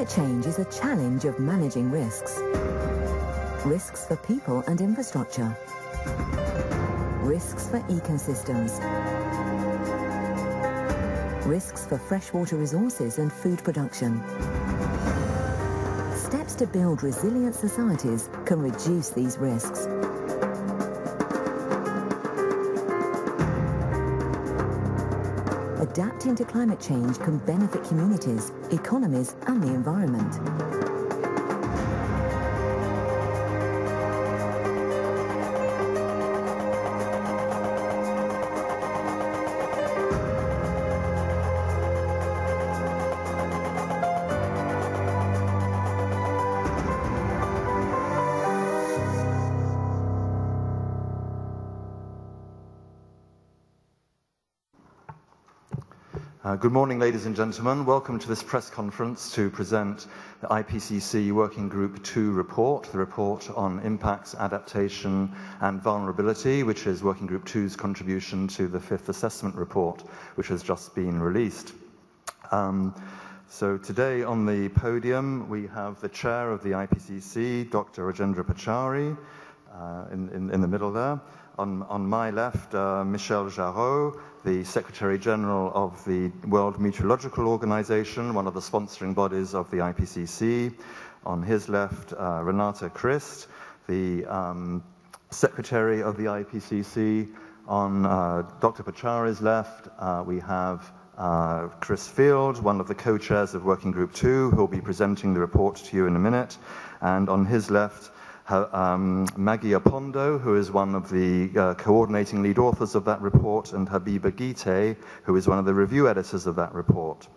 Climate change is a challenge of managing risks. Risks for people and infrastructure. Risks for ecosystems. Risks for freshwater resources and food production. Steps to build resilient societies can reduce these risks. Adapting to climate change can benefit communities, economies, and the environment. Good morning, ladies and gentlemen. Welcome to this press conference to present the IPCC Working Group 2 report, the report on impacts, adaptation and vulnerability, which is Working Group 2's contribution to the 5th assessment report, which has just been released. So today on the podium, we have the chair of the IPCC, Dr. Rajendra Pachauri, in the middle there. On my left, Michel Jarraud, the Secretary General of the World Meteorological Organization, one of the sponsoring bodies of the IPCC. On his left, Renata Christ, the Secretary of the IPCC. On Dr. Pachauri's left, we have Chris Field, one of the co-chairs of Working Group 2, who will be presenting the report to you in a minute. And on his left, Maggie Apondo, who is one of the coordinating lead authors of that report, and Habiba Gite, who is one of the review editors of that report.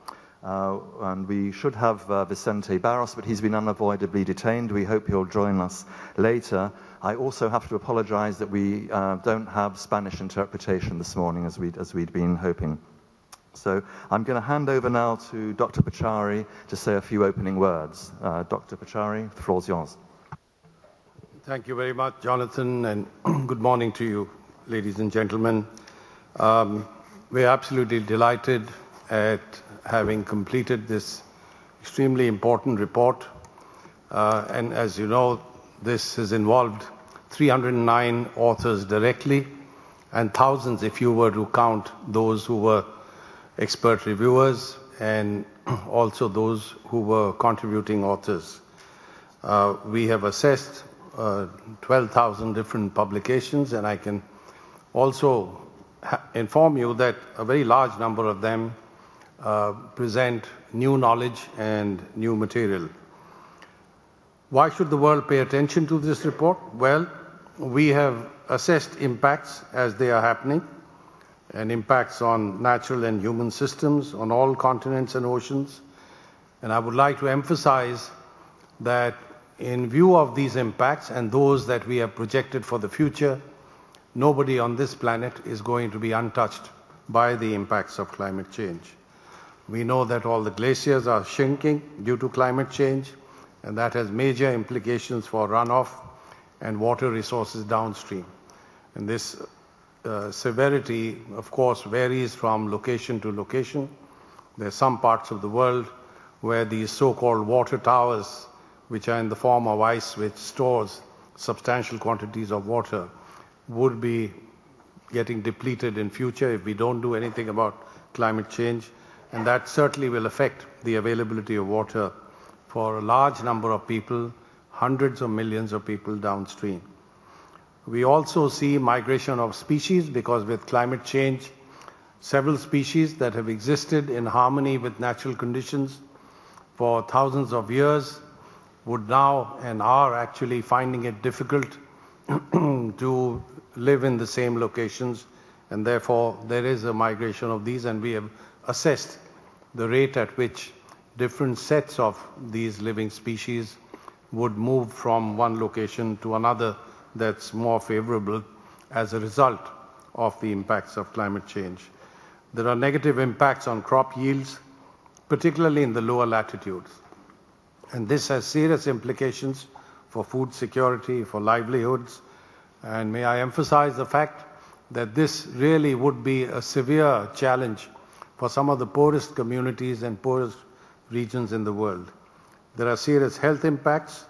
And we should have Vicente Barros, but he's been unavoidably detained. We hope he'll join us later. I also have to apologize that we don't have Spanish interpretation this morning as we'd been hoping. So I'm going to hand over now to Dr. Pachauri to say a few opening words. Dr. Pachauri, the floor's yours. Thank you very much, Jonathan, and good morning to you, ladies and gentlemen. We're absolutely delighted at having completed this extremely important report. And as you know, this has involved 309 authors directly and thousands, if you were to count those who were expert reviewers and also those who were contributing authors. We have assessed 12,000 different publications, and I can also inform you that a very large number of them present new knowledge and new material. Why should the world pay attention to this report? Well, we have assessed impacts as they are happening, and impacts on natural and human systems on all continents and oceans. And I would like to emphasize that in view of these impacts and those that we have projected for the future, nobody on this planet is going to be untouched by the impacts of climate change. We know that all the glaciers are shrinking due to climate change, and that has major implications for runoff and water resources downstream. And this severity, of course, varies from location to location. There are some parts of the world where these so-called water towers, which are in the form of ice which stores substantial quantities of water, would be getting depleted in future if we don't do anything about climate change. And that certainly will affect the availability of water for a large number of people, hundreds of millions of people downstream. We also see migration of species because with climate change, several species that have existed in harmony with natural conditions for thousands of years would now and are actually finding it difficult to live in the same locations, and therefore there is a migration of these, and we have assessed the rate at which different sets of these living species would move from one location to another that's more favorable as a result of the impacts of climate change. There are negative impacts on crop yields, particularly in the lower latitudes. And this has serious implications for food security, for livelihoods. And may I emphasize the fact that this really would be a severe challenge for some of the poorest communities and poorest regions in the world. There are serious health impacts,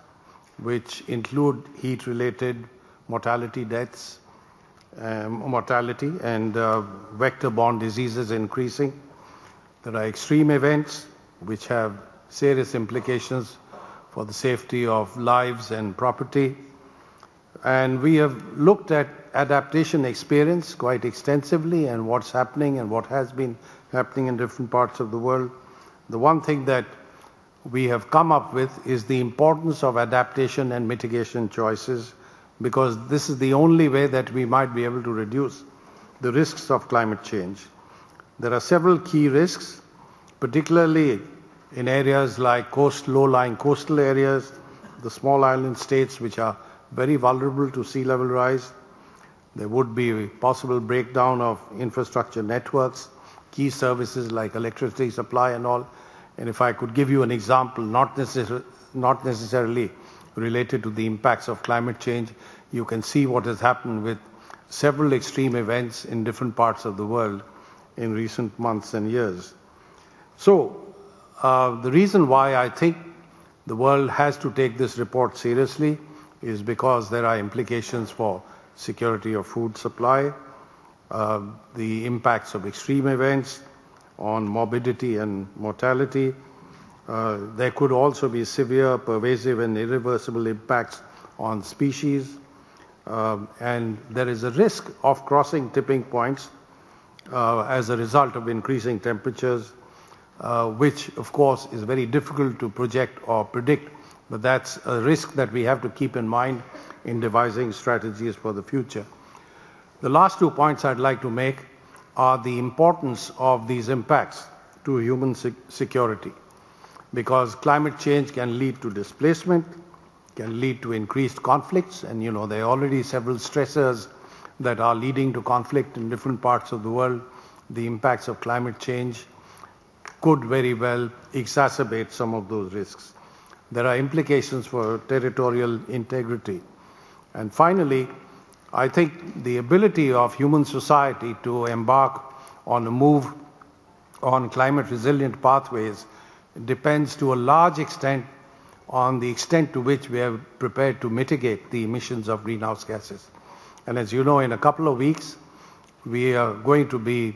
which include heat-related mortality deaths, mortality and vector-borne diseases increasing. There are extreme events which have serious implications for the safety of lives and property. And we have looked at adaptation experience quite extensively and what's happening and what has been happening in different parts of the world. The one thing that we have come up with is the importance of adaptation and mitigation choices, because this is the only way that we might be able to reduce the risks of climate change. There are several key risks, particularly in areas like low-lying coastal areas, the small island states which are very vulnerable to sea level rise. There would be possible breakdown of infrastructure networks, key services like electricity supply and all. And if I could give you an example, not necessarily related to the impacts of climate change, you can see what has happened with several extreme events in different parts of the world in recent months and years. So the reason why I think the world has to take this report seriously is because there are implications for security of food supply, the impacts of extreme events on morbidity and mortality. There could also be severe, pervasive and irreversible impacts on species. And there is a risk of crossing tipping points as a result of increasing temperatures, which of course is very difficult to project or predict, but that's a risk that we have to keep in mind in devising strategies for the future. The last 2 points I'd like to make are the importance of these impacts to human security, because climate change can lead to displacement, can lead to increased conflicts, and there are already several stressors that are leading to conflict in different parts of the world. The impacts of climate change could very well exacerbate some of those risks. There are implications for territorial integrity. And finally, I think the ability of human society to embark on a move on climate resilient pathways depends to a large extent on the extent to which we are prepared to mitigate the emissions of greenhouse gases. And as you know, in a couple of weeks, we are going to be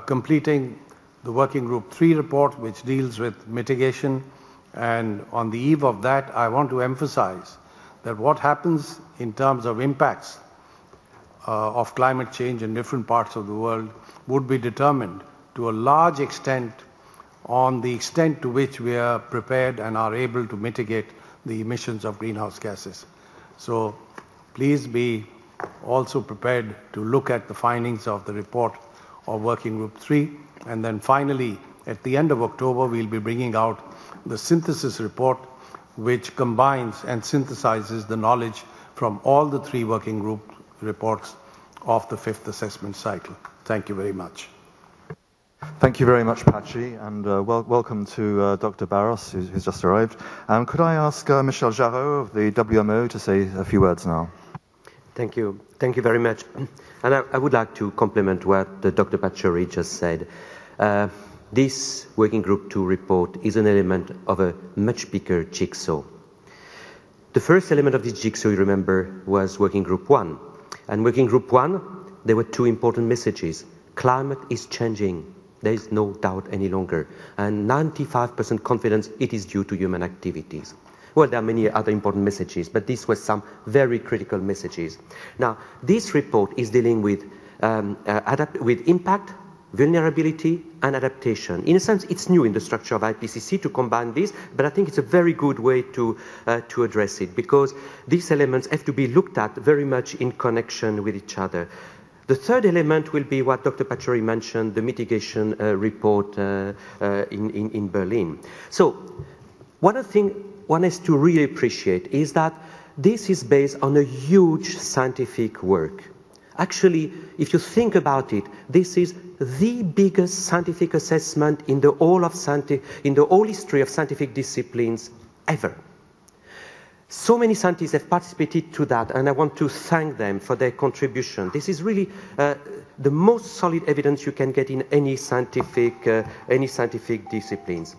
completing the Working Group 3 report, which deals with mitigation. And on the eve of that, I want to emphasize that what happens in terms of impacts of climate change in different parts of the world would be determined to a large extent on the extent to which we are prepared and are able to mitigate the emissions of greenhouse gases. So please be also prepared to look at the findings of the report of Working Group 3. And then finally, at the end of October, we'll be bringing out the synthesis report, which combines and synthesizes the knowledge from all the 3 working group reports of the 5th assessment cycle. Thank you very much. Thank you very much, Pachi, and welcome to Dr. Barros, who's just arrived. Could I ask Michel Jarreau of the WMO to say a few words now? Thank you. Thank you very much. And I would like to complement what Dr. Pachauri just said. This Working Group 2 report is an element of a much bigger jigsaw. The first element of this jigsaw, you remember, was Working Group 1. And Working Group 1, there were 2 important messages. Climate is changing. There is no doubt any longer. And 95% confidence it is due to human activities. Well, there are many other important messages, but these were some very critical messages. Now, this report is dealing with impact, vulnerability and adaptation. In a sense, it's new in the structure of IPCC to combine this, but I think it's a very good way to address it, because these elements have to be looked at very much in connection with each other. The third element will be what Dr. Pachauri mentioned, the mitigation report in Berlin. So one thing one has to really appreciate is that this is based on a huge scientific work. Actually, if you think about it, this is the biggest scientific assessment in the whole history of scientific disciplines ever. So many scientists have participated to that, and I want to thank them for their contribution. This is really the most solid evidence you can get in any scientific disciplines.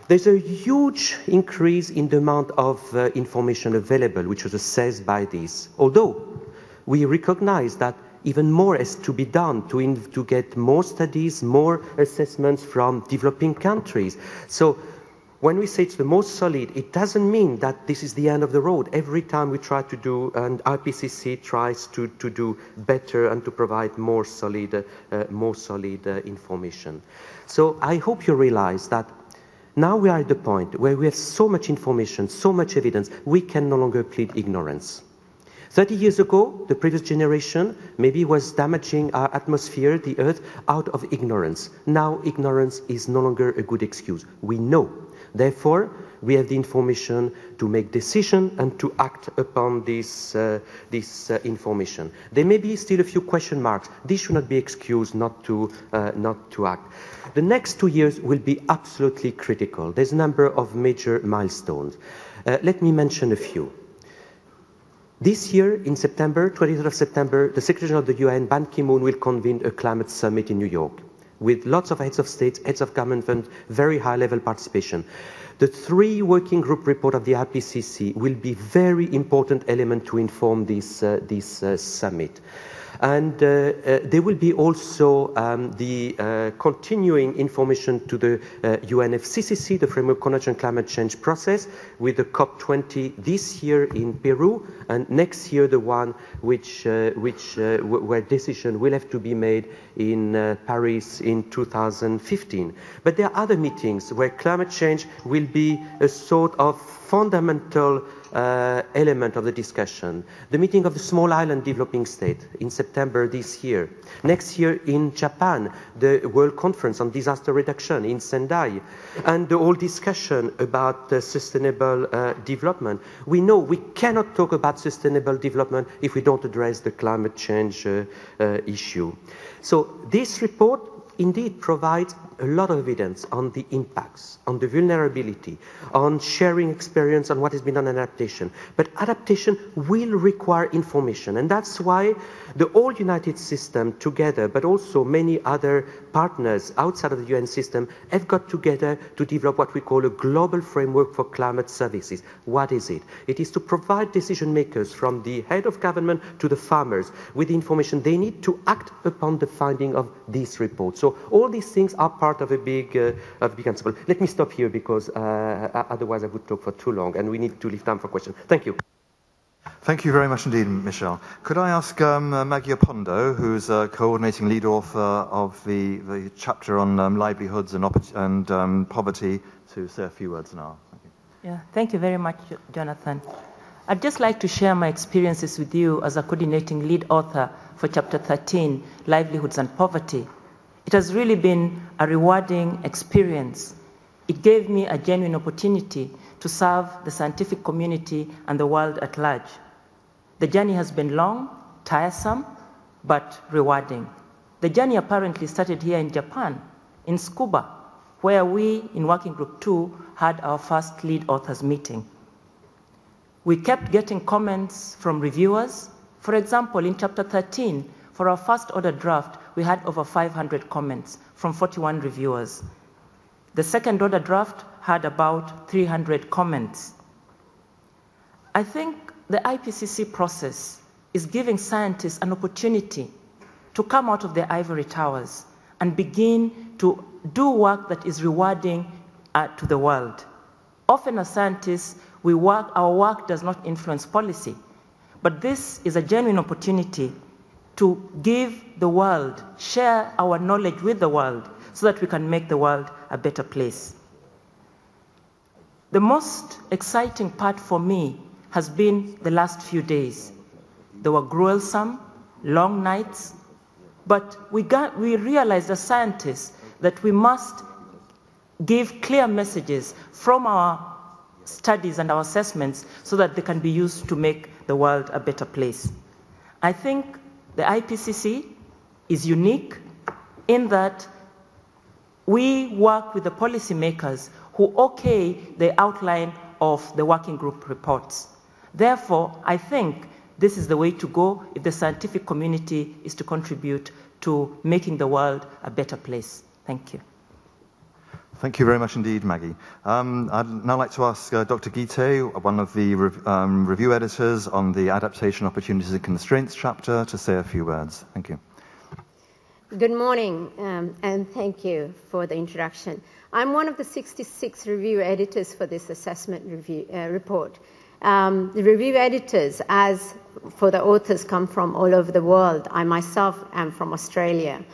There's a huge increase in the amount of information available, which was assessed by this. Although we recognize that even more has to be done to get more studies, more assessments from developing countries. So when we say it's the most solid, it doesn't mean that this is the end of the road. Every time we try to do, and IPCC tries to do better and to provide more solid information. So I hope you realize that now we are at the point where we have so much information, so much evidence, we can no longer plead ignorance. 30 years ago, the previous generation maybe was damaging our atmosphere, the Earth, out of ignorance. Now ignorance is no longer a good excuse. We know. Therefore, we have the information to make decisions and to act upon this information. There may be still a few question marks. This should not be excused not to act. The next 2 years will be absolutely critical. There's a number of major milestones. Let me mention a few. This year, in September, 23rd of September, the Secretary General of the UN, Ban Ki-moon, will convene a climate summit in New York with lots of heads of states, heads of government, very high-level participation. The 3 working group report of the IPCC will be very important element to inform this summit. And there will be also the continuing information to the UNFCCC, the Framework Convention on Climate Change process, with the COP20 this year in Peru, and next year the one where decision will have to be made in Paris in 2015. But there are other meetings where climate change will be a sort of fundamental element of the discussion. The meeting of the small island developing state in September this year. Next year in Japan, the World Conference on Disaster Reduction in Sendai. And the whole discussion about sustainable development. We know we cannot talk about sustainable development if we don't address the climate change issue. So this report indeed provides a lot of evidence on the impacts, on the vulnerability, on sharing experience, on what has been done in adaptation. But adaptation will require information, and that's why the whole United system together, but also many other partners outside of the UN system, have got together to develop what we call a global framework for climate services. What is it? It is to provide decision makers from the head of government to the farmers with the information they need to act upon the finding of this report. So all these things are part of a big ensemble. Let me stop here because otherwise I would talk for too long, and we need to leave time for questions. Thank you. Thank you very much indeed, Michel. Could I ask Maggie Opondo, who's coordinating lead author of the chapter on livelihoods and poverty, to say a few words now? Thank you. Yeah, thank you very much, Jonathan. I'd just like to share my experiences with you as a coordinating lead author for Chapter 13, Livelihoods and Poverty. It has really been a rewarding experience. It gave me a genuine opportunity to serve the scientific community and the world at large. The journey has been long, tiresome, but rewarding. The journey apparently started here in Japan, in Tsukuba, where we, in Working Group 2, had our first lead authors meeting. We kept getting comments from reviewers. For example, in Chapter 13, for our first order draft, we had over 500 comments from 41 reviewers. The second order draft had about 300 comments. I think the IPCC process is giving scientists an opportunity to come out of their ivory towers and begin to do work that is rewarding to the world. Often as scientists, our work does not influence policy, but this is a genuine opportunity to give the world, share our knowledge with the world so that we can make the world a better place. The most exciting part for me has been the last few days. They were gruesome, long nights, but we realized as scientists that we must give clear messages from our studies and our assessments so that they can be used to make the world a better place. I think the IPCC is unique in that we work with the policymakers who okay the outline of the working group reports. Therefore, I think this is the way to go if the scientific community is to contribute to making the world a better place. Thank you. Thank you very much indeed, Maggie. I'd now like to ask Dr. Gite, one of the review editors on the Adaptation Opportunities and Constraints chapter, to say a few words. Thank you. Good morning, and thank you for the introduction. I'm one of the 66 review editors for this assessment report. The review editors, as for the authors, come from all over the world. I myself am from Australia.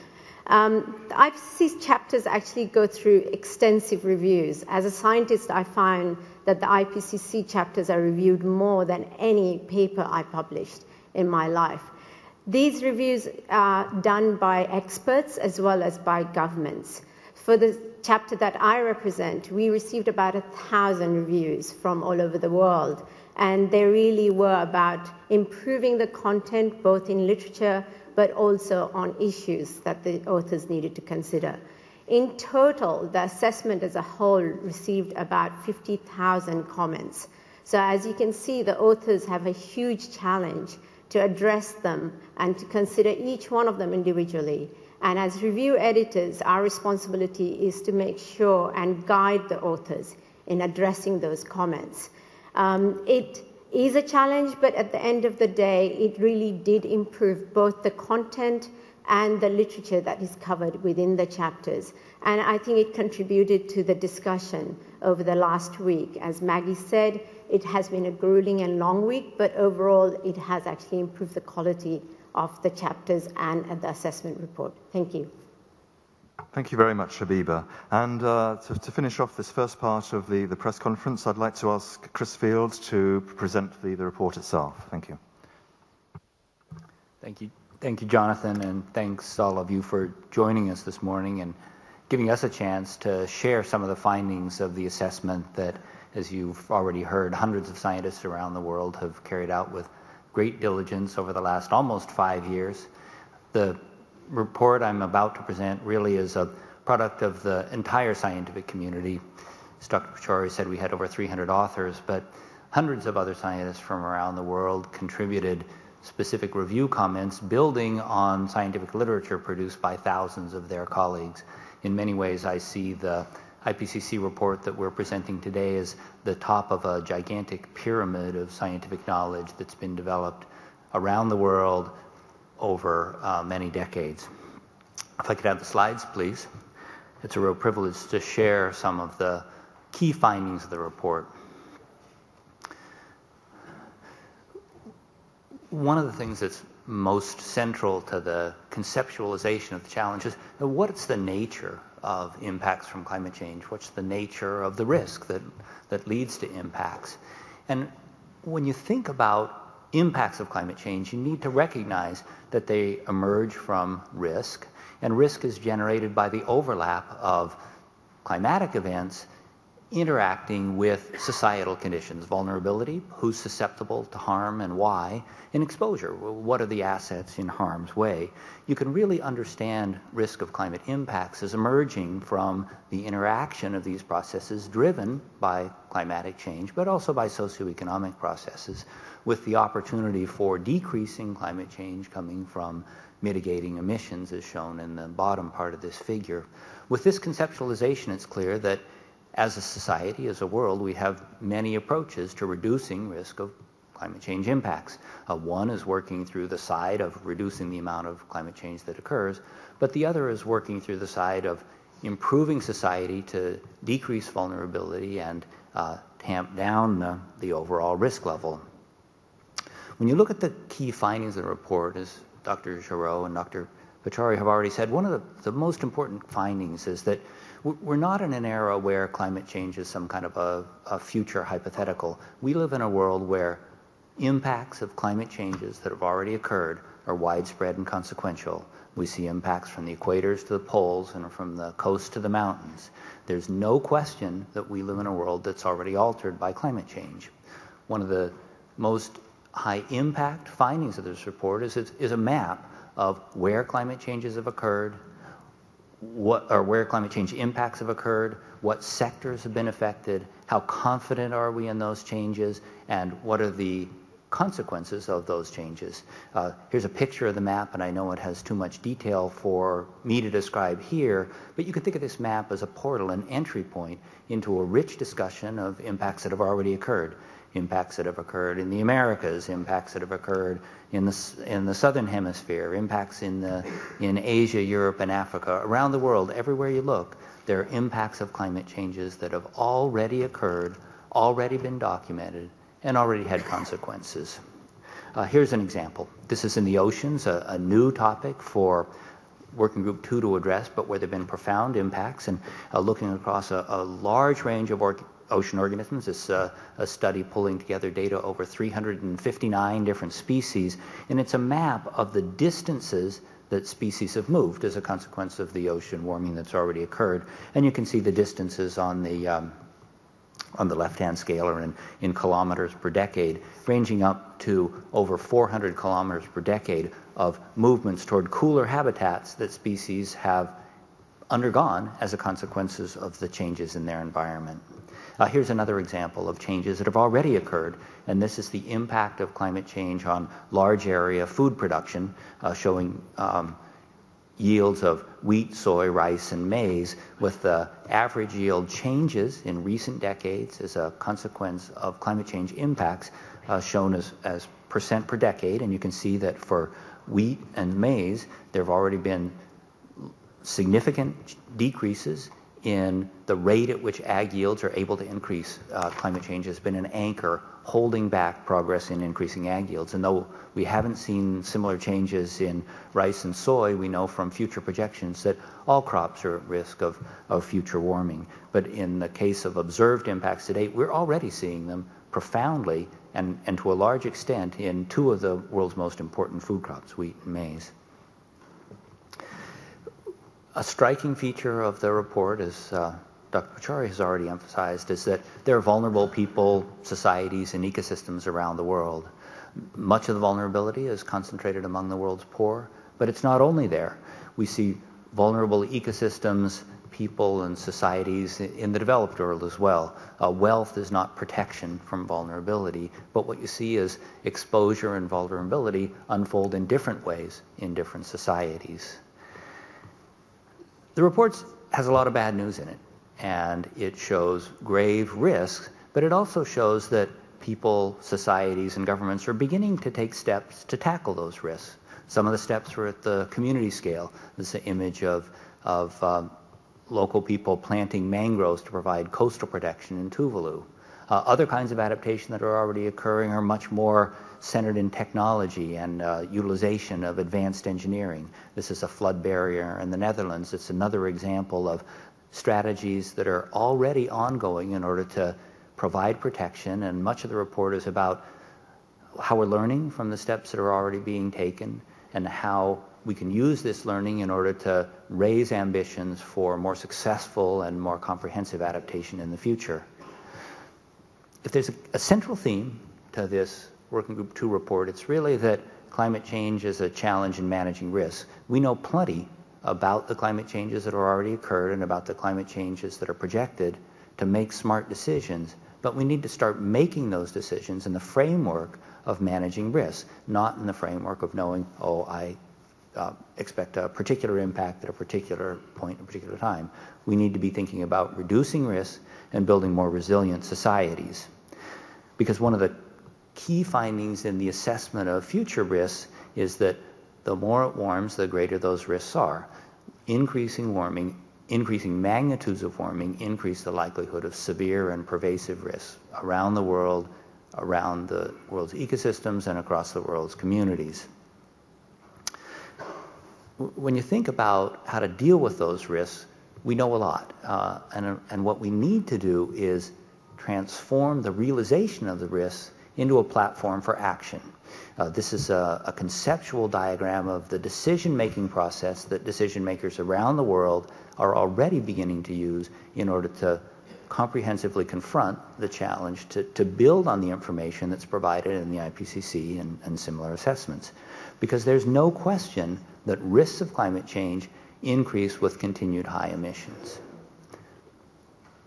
The IPCC chapters actually go through extensive reviews. As a scientist, I find that the IPCC chapters are reviewed more than any paper I published in my life. These reviews are done by experts as well as by governments. For the chapter that I represent, we received about 1,000 reviews from all over the world, and they really were about improving the content both in literature but also on issues that the authors needed to consider. In total, the assessment as a whole received about 50,000 comments. So as you can see, the authors have a huge challenge to address them and to consider each one of them individually. And as review editors, our responsibility is to make sure and guide the authors in addressing those comments. It is a challenge, but at the end of the day, it really did improve both the content and the literature that is covered within the chapters. And I think it contributed to the discussion over the last week. As Maggie said, it has been a grueling and long week, but overall it has actually improved the quality of the chapters and the assessment report. Thank you. Thank you very much, Habiba. And to finish off this first part of the press conference, I'd like to ask Chris Fields to present the report itself. Thank you. Thank you, Jonathan, and thanks all of you for joining us this morning and giving us a chance to share some of the findings of the assessment that, as you've already heard, hundreds of scientists around the world have carried out with great diligence over the last almost 5 years. The report I'm about to present really is a product of the entire scientific community. As Dr. Pachauri said, we had over 300 authors, but hundreds of other scientists from around the world contributed specific review comments building on scientific literature produced by thousands of their colleagues. In many ways, I see the IPCC report that we're presenting today as the top of a gigantic pyramid of scientific knowledge that's been developed around the world over many decades. If I could have the slides, please. It's a real privilege to share some of the key findings of the report. One of the things that's most central to the conceptualization of the challenge is what's the nature of impacts from climate change? What's the nature of the risk that leads to impacts? And when you think about impacts of climate change, you need to recognize that they emerge from risk, and risk is generated by the overlap of climatic events interacting with societal conditions, vulnerability, who's susceptible to harm and why, and exposure, what are the assets in harm's way. You can really understand risk of climate impacts as emerging from the interaction of these processes driven by climatic change, but also by socioeconomic processes, with the opportunity for decreasing climate change coming from mitigating emissions, as shown in the bottom part of this figure. With this conceptualization, it's clear that as a society, as a world, we have many approaches to reducing risk of climate change impacts. One is working through the side of reducing the amount of climate change that occurs, but the other is working through the side of improving society to decrease vulnerability and tamp down the overall risk level. When you look at the key findings of the report, as Dr. Giroux and Dr. Pachauri have already said, one of the most important findings is that we're not in an era where climate change is some kind of a future hypothetical. We live in a world where impacts of climate changes that have already occurred are widespread and consequential. We see impacts from the equators to the poles and from the coast to the mountains. There's no question that we live in a world that's already altered by climate change. One of the most high impact findings of this report is a map of where climate changes have occurred, where climate change impacts have occurred, what sectors have been affected, how confident are we in those changes, and what are the consequences of those changes. Here's a picture of the map, and I know it has too much detail for me to describe here, but you could think of this map as a portal, an entry point into a rich discussion of impacts that have already occurred. Impacts that have occurred in the Americas, impacts that have occurred in the Southern Hemisphere, impacts in Asia, Europe, and Africa. Around the world, everywhere you look, there are impacts of climate changes that have already occurred, already been documented, and already had consequences. Here's an example. This is in the oceans, a new topic for Working Group 2 to address, but where there have been profound impacts, and looking across a large range of ocean organisms. It's a study pulling together data over 359 different species, and it's a map of the distances that species have moved as a consequence of the ocean warming that's already occurred. And you can see the distances on the left-hand scale are in kilometers per decade, ranging up to over 400 kilometers per decade of movements toward cooler habitats that species have undergone as a consequences of the changes in their environment. Here's another example of changes that have already occurred, and this is the impact of climate change on large area food production, showing yields of wheat, soy, rice, and maize, with the average yield changes in recent decades as a consequence of climate change impacts, shown as percent per decade. And you can see that for wheat and maize, there have already been significant decreases in the rate at which ag yields are able to increase. Climate change has been an anchor holding back progress in increasing ag yields. And though we haven't seen similar changes in rice and soy, we know from future projections that all crops are at risk of future warming. But in the case of observed impacts to date, we're already seeing them profoundly and to a large extent in two of the world's most important food crops, wheat and maize. A striking feature of the report, as Dr. Pachauri has already emphasized, is that there are vulnerable people, societies, and ecosystems around the world. Much of the vulnerability is concentrated among the world's poor, but it's not only there. We see vulnerable ecosystems, people, and societies in the developed world as well. Wealth is not protection from vulnerability, but what you see is exposure and vulnerability unfold in different ways in different societies. The report has a lot of bad news in it, and it shows grave risks, but it also shows that people, societies, and governments are beginning to take steps to tackle those risks. Some of the steps are at the community scale. This is an image of local people planting mangroves to provide coastal protection in Tuvalu. Other kinds of adaptation that are already occurring are much more centered in technology and utilization of advanced engineering. This is a flood barrier in the Netherlands. It's another example of strategies that are already ongoing in order to provide protection, and much of the report is about how we're learning from the steps that are already being taken and how we can use this learning in order to raise ambitions for more successful and more comprehensive adaptation in the future. If there's a central theme to this Working Group 2 report, it's really that climate change is a challenge in managing risks. We know plenty about the climate changes that have already occurred and about the climate changes that are projected to make smart decisions, but we need to start making those decisions in the framework of managing risks, not in the framework of knowing, oh, I expect a particular impact at a particular point in a particular time. We need to be thinking about reducing risks and building more resilient societies. Because one of the key findings in the assessment of future risks is that the more it warms, the greater those risks are. Increasing warming, increasing magnitudes of warming increase the likelihood of severe and pervasive risks around the world, around the world's ecosystems, and across the world's communities. When you think about how to deal with those risks, we know a lot. And what we need to do is transform the realization of the risks into a platform for action. This is a conceptual diagram of the decision-making process that decision makers around the world are already beginning to use in order to comprehensively confront the challenge to build on the information that's provided in the IPCC and similar assessments. Because there's no question that risks of climate change increase with continued high emissions.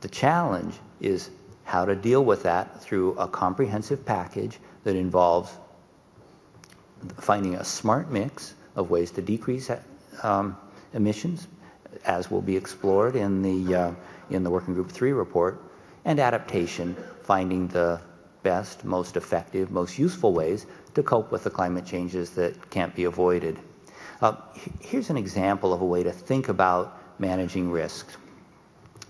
The challenge is how to deal with that through a comprehensive package that involves finding a smart mix of ways to decrease emissions, as will be explored in the Working Group 3 report, and adaptation, finding the best, most effective, most useful ways to cope with the climate changes that can't be avoided. Here's an example of a way to think about managing risks.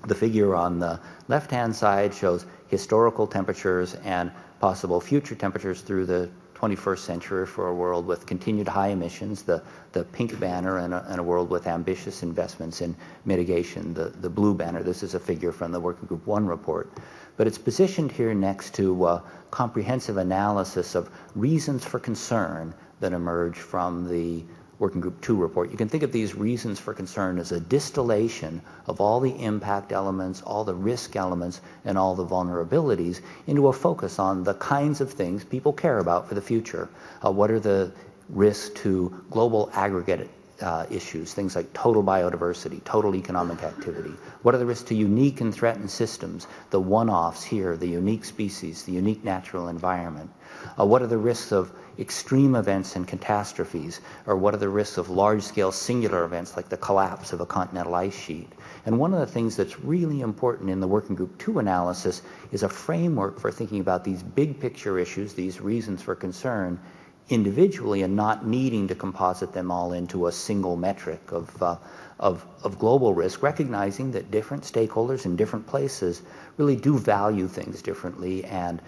The figure on the left-hand side shows historical temperatures and possible future temperatures through the 21st century for a world with continued high emissions, the pink banner, and a world with ambitious investments in mitigation, the blue banner. This is a figure from the Working Group 1 report. But it's positioned here next to a comprehensive analysis of reasons for concern that emerge from the Working Group 2 report. You can think of these reasons for concern as a distillation of all the impact elements, all the risk elements, and all the vulnerabilities into a focus on the kinds of things people care about for the future. What are the risks to global aggregate issues, things like total biodiversity, total economic activity? What are the risks to unique and threatened systems, the one-offs here, the unique species, the unique natural environment? What are the risks of extreme events and catastrophes, or what are the risks of large-scale singular events like the collapse of a continental ice sheet? And one of the things that's really important in the Working Group 2 analysis is a framework for thinking about these big picture issues, these reasons for concern, individually, and not needing to composite them all into a single metric of global risk, recognizing that different stakeholders in different places really do value things differently. And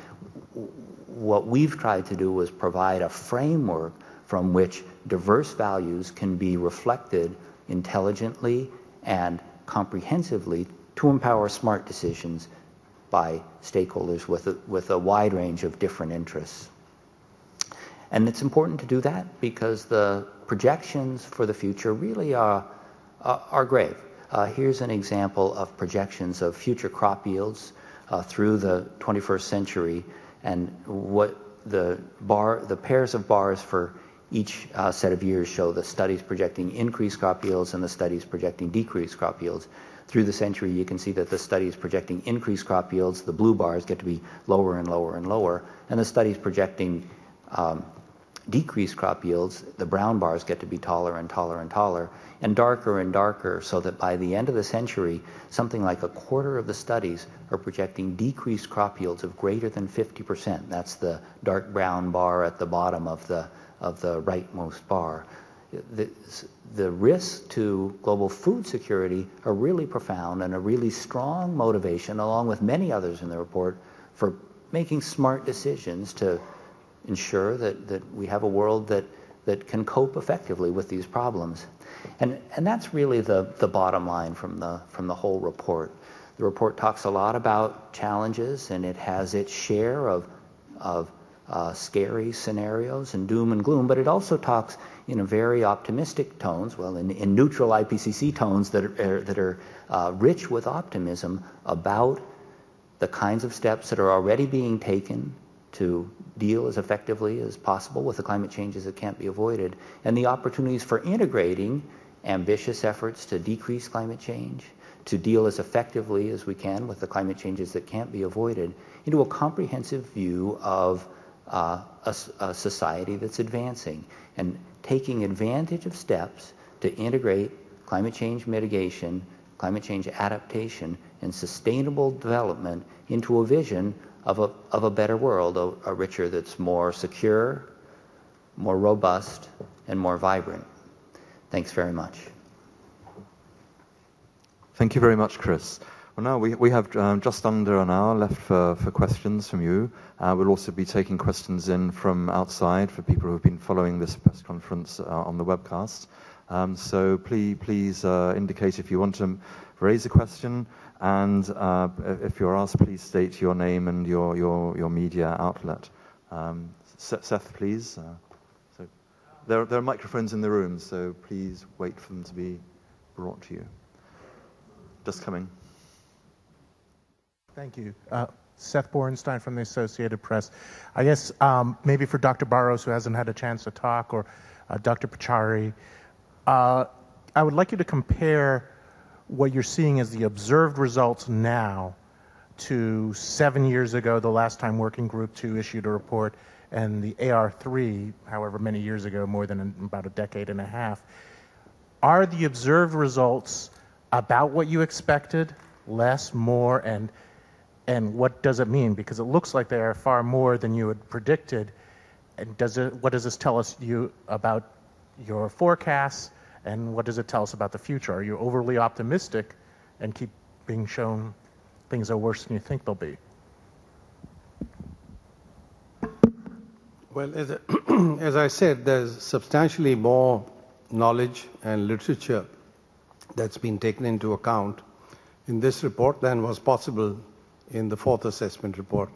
what we've tried to do was provide a framework from which diverse values can be reflected intelligently and comprehensively to empower smart decisions by stakeholders with a wide range of different interests. And it's important to do that because the projections for the future really are grave. Here's an example of projections of future crop yields through the 21st century, and what the pairs of bars for each set of years show the studies projecting increased crop yields and the studies projecting decreased crop yields. Through the century, you can see that the studies projecting increased crop yields, the blue bars, get to be lower and lower and lower, and the studies projecting decreased crop yields, the brown bars, get to be taller and taller and taller, and darker, so that by the end of the century, something like a quarter of the studies are projecting decreased crop yields of greater than 50%. That's the dark brown bar at the bottom of the rightmost bar. The risks to global food security are really profound and a really strong motivation, along with many others in the report, for making smart decisions to ensure that we have a world that can cope effectively with these problems. And that's really the bottom line from the whole report. The report talks a lot about challenges, and it has its share of scary scenarios and doom and gloom, but it also talks in a very optimistic tones, well, in neutral IPCC tones that are rich with optimism about the kinds of steps that are already being taken to deal as effectively as possible with the climate changes that can't be avoided, and the opportunities for integrating ambitious efforts to decrease climate change, to deal as effectively as we can with the climate changes that can't be avoided, into a comprehensive view of a society that's advancing and taking advantage of steps to integrate climate change mitigation, climate change adaptation, and sustainable development into a vision of a better world, a richer that's more secure, more robust, and more vibrant. Thanks very much. Thank you very much, Chris. Well, now we have just under an hour left for questions from you. We'll also be taking questions in from outside for people who have been following this press conference on the webcast. So please indicate if you want to raise a question, and if you're asked, please state your name and your media outlet. Seth, please. So there are microphones in the room, so please wait for them to be brought to you. Just coming. Thank you. Seth Borenstein from the Associated Press. I guess maybe for Dr. Barros, who hasn't had a chance to talk, or Dr. Pachauri, I would like you to compare what you're seeing as the observed results now to 7 years ago, the last time Working Group 2 issued a report, and the AR3, however many years ago, more than about a decade and a half. Are the observed results about what you expected, less, more, and what does it mean? Because it looks like they are far more than you had predicted. And what does this tell us about your forecasts, and what does it tell us about the future? Are you overly optimistic and keep being shown things are worse than you think they'll be? Well, as I said, there's substantially more knowledge and literature that's been taken into account in this report than was possible in the fourth assessment report.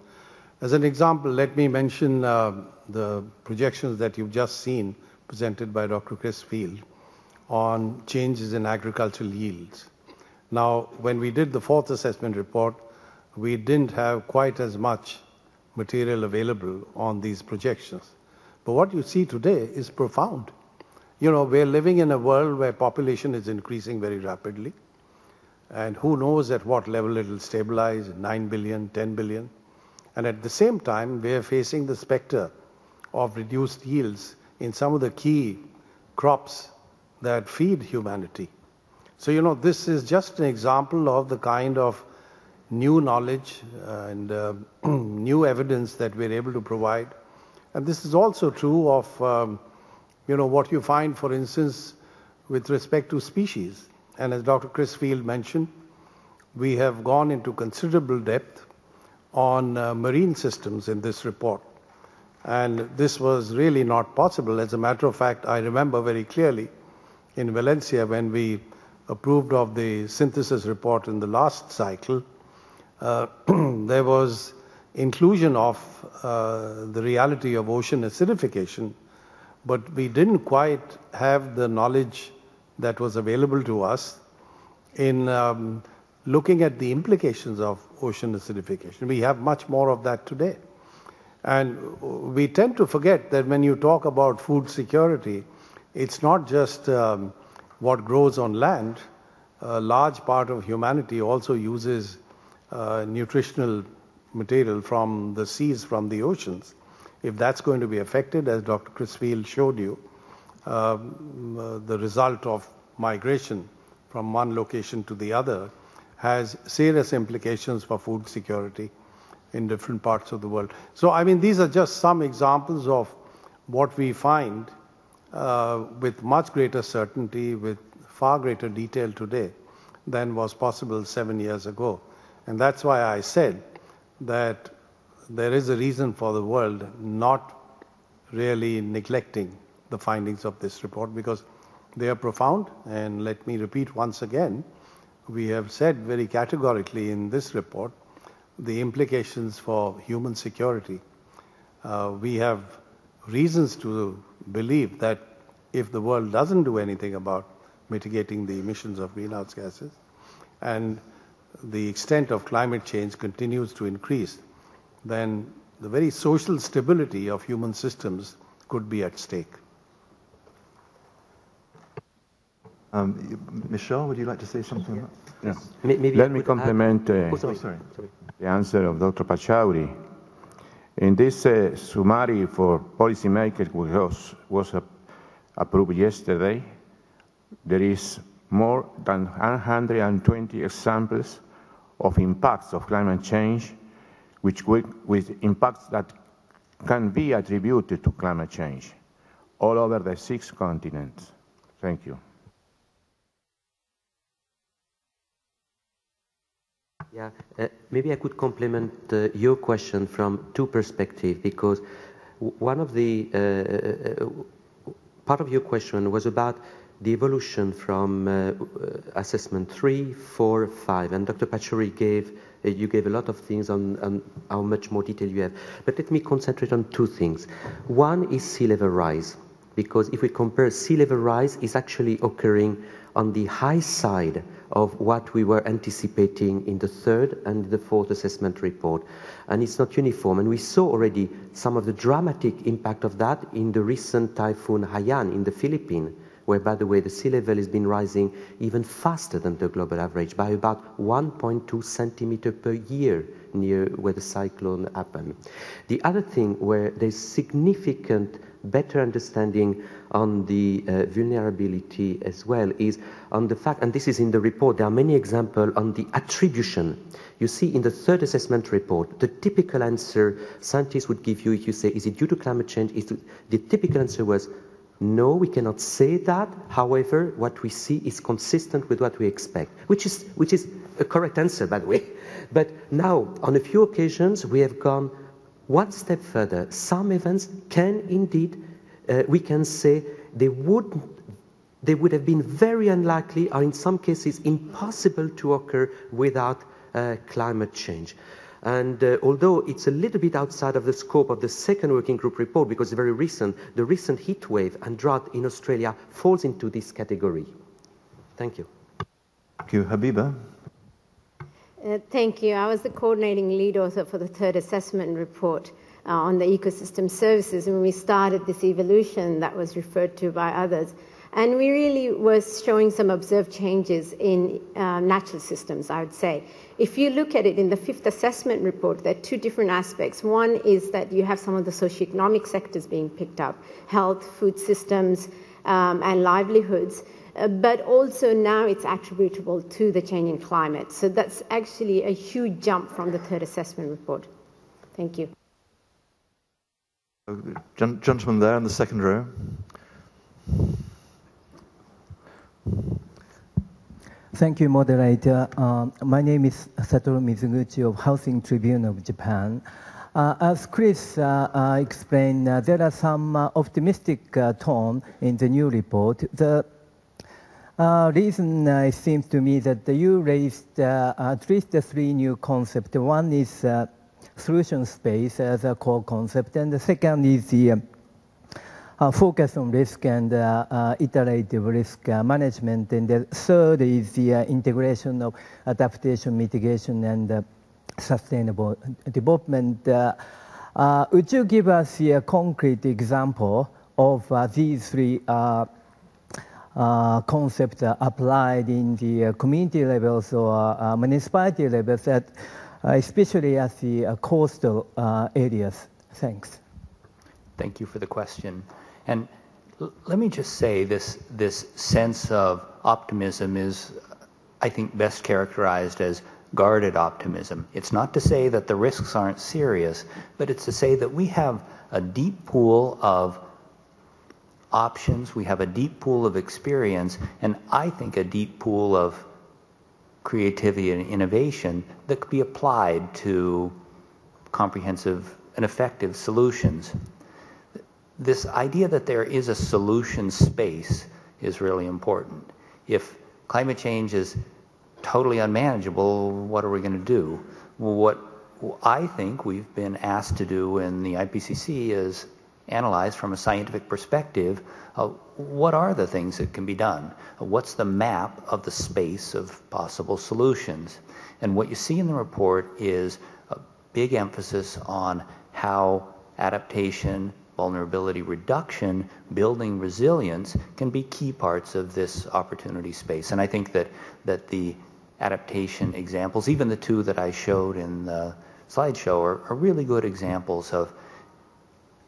As an example, let me mention the projections that you've just seen presented by Dr. Chris Field on changes in agricultural yields. Now, when we did the fourth assessment report, we didn't have quite as much material available on these projections. But what you see today is profound. You know, we're living in a world where population is increasing very rapidly. And who knows at what level it will stabilize, 9 billion, 10 billion. And at the same time, we are facing the specter of reduced yields in some of the key crops that feed humanity. So, you know, this is just an example of the kind of new knowledge and new evidence that we're able to provide. And this is also true of, you know, what you find, for instance, with respect to species. And as Dr. Chris Field mentioned, we have gone into considerable depth on marine systems in this report. And this was really not possible. As a matter of fact, I remember very clearly in Valencia when we approved of the synthesis report in the last cycle, there was inclusion of the reality of ocean acidification, but we didn't quite have the knowledge that was available to us in looking at the implications of ocean acidification. We have much more of that today. And we tend to forget that when you talk about food security, it's not just what grows on land. A large part of humanity also uses nutritional material from the seas, from the oceans. If that's going to be affected, as Dr. Chris Field showed you, the result of migration from one location to the other has serious implications for food security in different parts of the world. So, I mean, these are just some examples of what we find with much greater certainty, with far greater detail today than was possible 7 years ago. And that's why I said that there is a reason for the world not really neglecting the findings of this report, because they are profound. And let me repeat once again, we have said very categorically in this report the implications for human security. We have reasons to believe that if the world doesn't do anything about mitigating the emissions of greenhouse gases, and the extent of climate change continues to increase, then the very social stability of human systems could be at stake. Michelle, would you like to say something? Yes. Maybe Let me complement Sorry. the answer of Dr. Pachauri. In this summary for policymakers, which was approved yesterday, there is more than 120 examples of impacts of climate change, with impacts that can be attributed to climate change all over the 6 continents. Thank you. Yeah, maybe I could complement your question from 2 perspectives, because one of the part of your question was about the evolution from assessment 3, 4, 5, and Dr. Pachauri gave a lot of things on how much more detail you have. But let me concentrate on 2 things. One is sea level rise, because if we compare, sea level rise is actually occurring on the high side of what we were anticipating in the 3rd and the 4th assessment report. And it's not uniform. And we saw already some of the dramatic impact of that in the recent typhoon Haiyan in the Philippines, where, by the way, the sea level has been rising even faster than the global average by about 1.2 centimeters per year near where the cyclone happened. The other thing where there's significant better understanding on the vulnerability as well is on the fact, and this is in the report, there are many examples on the attribution. You see in the third assessment report, the typical answer scientists would give you if you say, is it due to climate change? The typical answer was, no, we cannot say that. However, what we see is consistent with what we expect, which is a correct answer, by the way. But now, on a few occasions, we have gone one step further. Some events can indeed, we can say, they would have been very unlikely, or in some cases impossible to occur without climate change. And although it's a little bit outside of the scope of the second working group report, because it's very recent, the recent heat wave and drought in Australia falls into this category. Thank you. Thank you. Habiba? Thank you. I was the coordinating lead author for the third assessment report on the ecosystem services when we started this evolution that was referred to by others. And we really were showing some observed changes in natural systems, I would say. If you look at it in the fifth assessment report, there are two different aspects. One is that you have some of the socioeconomic sectors being picked up, health, food systems, and livelihoods. But also now it's attributable to the changing climate. So that's actually a huge jump from the third assessment report. Thank you. Gentleman there in the second row. Thank you, moderator. My name is Satoru Mizuguchi of Housing Tribune of Japan. As Chris explained, there are some optimistic tone in the new report. The reason it seems to me that you raised at least three new concepts. One is solution space as a core concept, and the second is the focus on risk and iterative risk management, and the third is the integration of adaptation, mitigation, and sustainable development. Would you give us a concrete example of these three concepts applied in the community levels or municipality levels, especially at the coastal areas? Thanks. Thank you for the question. And let me just say this sense of optimism is, I think, best characterized as guarded optimism. It's not to say that the risks aren't serious, but it's to say that we have a deep pool of options, we have a deep pool of experience, and I think a deep pool of creativity and innovation that could be applied to comprehensive and effective solutions. This idea that there is a solution space is really important. If climate change is totally unmanageable, what are we going to do? What I think we've been asked to do in the IPCC is analyze from a scientific perspective, what are the things that can be done? What's the map of the space of possible solutions? And what you see in the report is a big emphasis on how adaptation, vulnerability reduction, building resilience can be key parts of this opportunity space. And I think that the adaptation examples, even the two that I showed in the slideshow, are really good examples of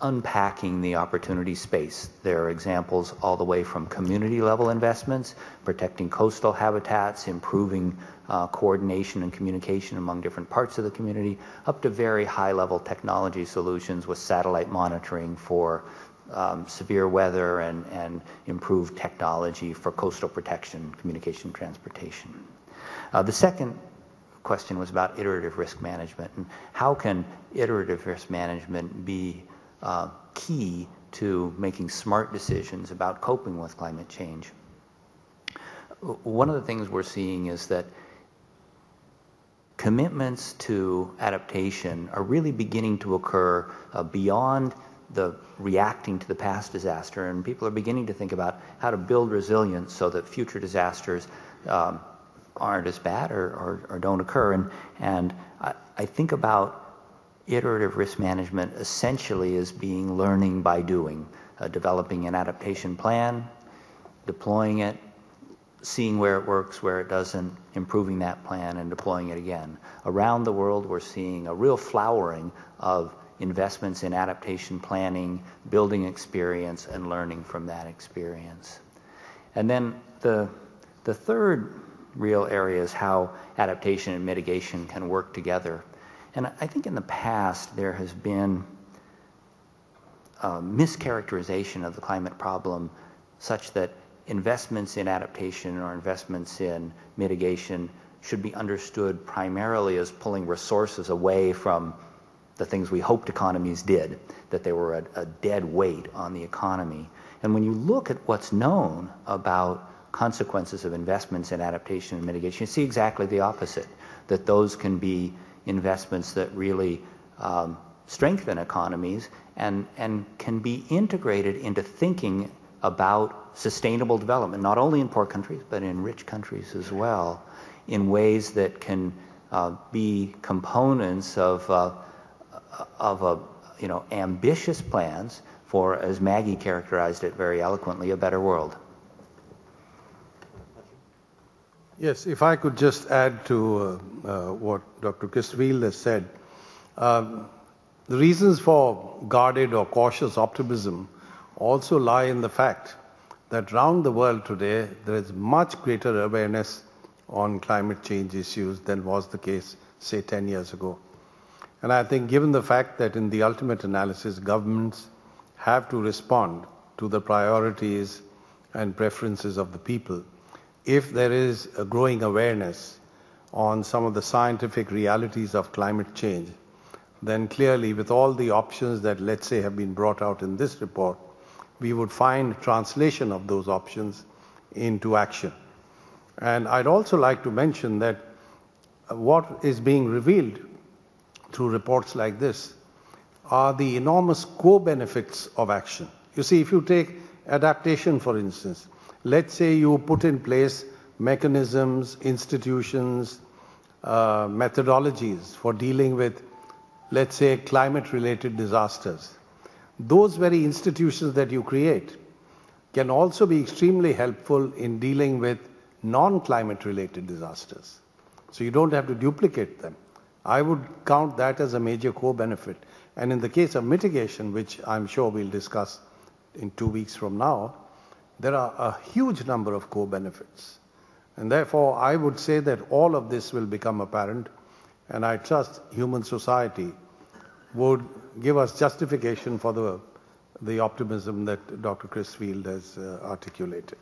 unpacking the opportunity space. There are examples all the way from community level investments, protecting coastal habitats, improving coordination and communication among different parts of the community, up to very high level technology solutions with satellite monitoring for severe weather and improved technology for coastal protection, communication, transportation. The second question was about iterative risk management, and how can iterative risk management be key to making smart decisions about coping with climate change. One of the things we're seeing is that commitments to adaptation are really beginning to occur beyond the reacting to the past disaster, and people are beginning to think about how to build resilience so that future disasters aren't as bad or don't occur. And I think about iterative risk management essentially as being learning by doing, developing an adaptation plan, deploying it, seeing where it works, where it doesn't, improving that plan and deploying it again. Around the world, we're seeing a real flowering of investments in adaptation planning, building experience, and learning from that experience. And then the third real area is how adaptation and mitigation can work together. And I think in the past there has been a mischaracterization of the climate problem such that investments in adaptation or investments in mitigation should be understood primarily as pulling resources away from the things we hoped economies did, that they were a dead weight on the economy. And when you look at what's known about consequences of investments in adaptation and mitigation, you see exactly the opposite, that those can be investments that really strengthen economies and can be integrated into thinking about sustainable development, not only in poor countries, but in rich countries as well, in ways that can be components of ambitious plans for, as Maggie characterized it very eloquently, a better world. Yes, if I could just add to what Dr. Christfield has said. The reasons for guarded or cautious optimism also lie in the fact that around the world today there is much greater awareness on climate change issues than was the case, say, 10 years ago. And I think given the fact that in the ultimate analysis, governments have to respond to the priorities and preferences of the people, if there is a growing awareness on some of the scientific realities of climate change, then clearly with all the options that, let's say, have been brought out in this report, we would find translation of those options into action. And I'd also like to mention that what is being revealed through reports like this are the enormous co-benefits of action. You see, if you take adaptation, for instance, let's say you put in place mechanisms, institutions, methodologies for dealing with, let's say, climate-related disasters. Those very institutions that you create can also be extremely helpful in dealing with non-climate related disasters. So you don't have to duplicate them. I would count that as a major co-benefit. And in the case of mitigation, which I'm sure we'll discuss in 2 weeks from now, there are a huge number of co-benefits. And therefore, I would say that all of this will become apparent, and I trust human society would give us justification for the optimism that Dr. Christfield has articulated.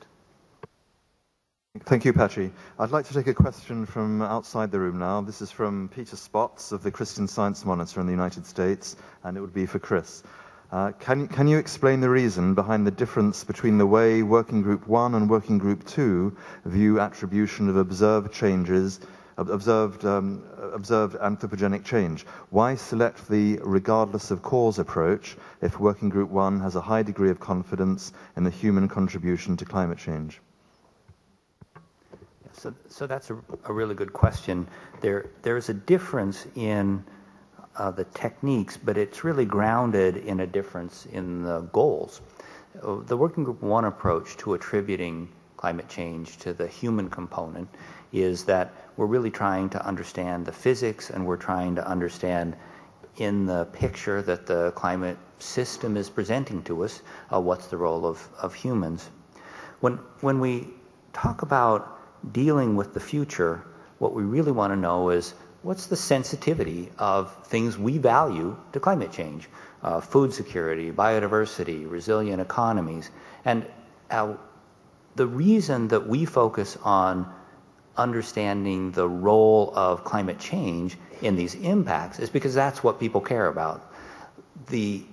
Thank you, Patchy. I'd like to take a question from outside the room now. This is from Peter Spotts of the Christian Science Monitor in the United States, and it would be for Chris. Can you explain the reason behind the difference between the way Working Group 1 and Working Group 2 view attribution of observed changes, observed anthropogenic change? Why select the regardless of cause approach if Working Group 1 has a high degree of confidence in the human contribution to climate change? So that's a really good question. There's a difference in the techniques, but it's really grounded in a difference in the goals. The Working Group 1 approach to attributing climate change to the human component is that we're really trying to understand the physics, and we're trying to understand in the picture that the climate system is presenting to us, what's the role of humans. When we talk about dealing with the future, what we really want to know is what's the sensitivity of things we value to climate change? Food security, biodiversity, resilient economies. And the reason that we focus on understanding the role of climate change in these impacts is because that's what people care about. The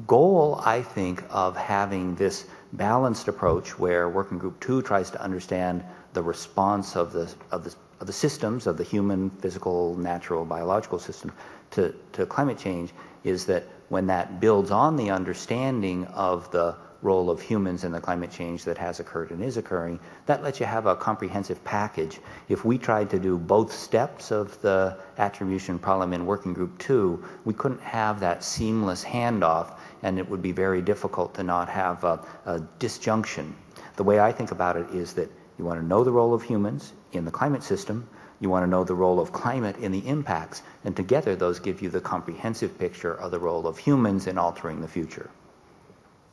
goal, I think, of having this balanced approach where Working Group 2 tries to understand the response of the systems, of the human, physical, natural, biological system to climate change, is that when that builds on the understanding of the role of humans in the climate change that has occurred and is occurring, that lets you have a comprehensive package. If we tried to do both steps of the attribution problem in Working Group 2, we couldn't have that seamless handoff, and it would be very difficult to not have a disjunction. the way I think about it is that you want to know the role of humans in the climate system, you want to know the role of climate in the impacts, and together those give you the comprehensive picture of the role of humans in altering the future.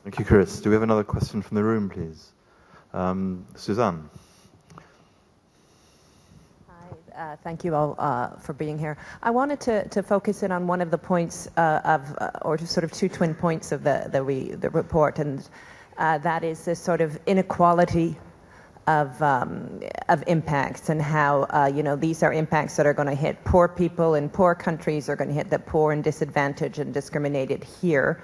Thank you, Chris. Do we have another question from the room, please? Suzanne. Hi, thank you all for being here. I wanted to focus in on one of the points or sort of two twin points of the report, and that is this sort of inequality of impacts, and how these are impacts that are going to hit poor people in poor countries, are going to hit the poor and disadvantaged and discriminated here,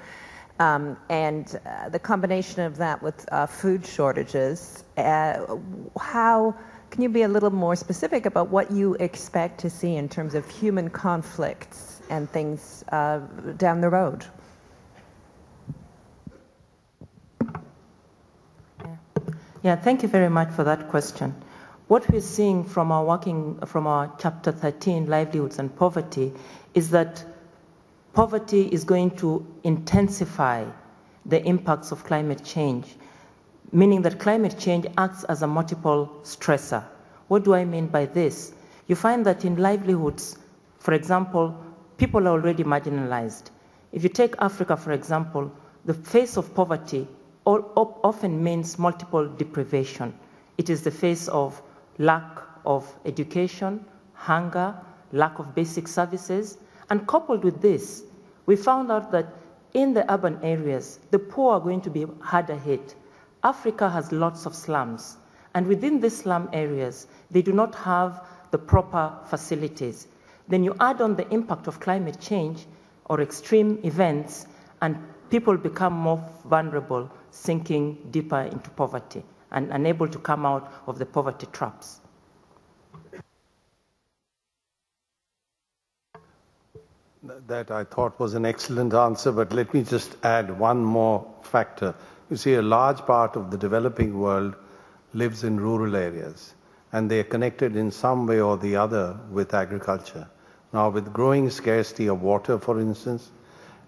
and the combination of that with food shortages. How can you be a little more specific about what you expect to see in terms of human conflicts and things down the road? Yeah, thank you very much for that question. What we're seeing from our Chapter 13, Livelihoods and Poverty, is that poverty is going to intensify the impacts of climate change, meaning that climate change acts as a multiple stressor. What do I mean by this? You find that in livelihoods, for example, people are already marginalized. If you take Africa, for example, the face of poverty often means multiple deprivation. It is the face of lack of education, hunger, lack of basic services, and coupled with this, we found out that in the urban areas, the poor are going to be harder hit. Africa has lots of slums, and within these slum areas, they do not have the proper facilities. Then you add on the impact of climate change or extreme events, and people become more vulnerable, sinking deeper into poverty and unable to come out of the poverty traps. That I thought was an excellent answer, but let me just add one more factor. You see, a large part of the developing world lives in rural areas, and they are connected in some way or the other with agriculture. Now, with growing scarcity of water, for instance,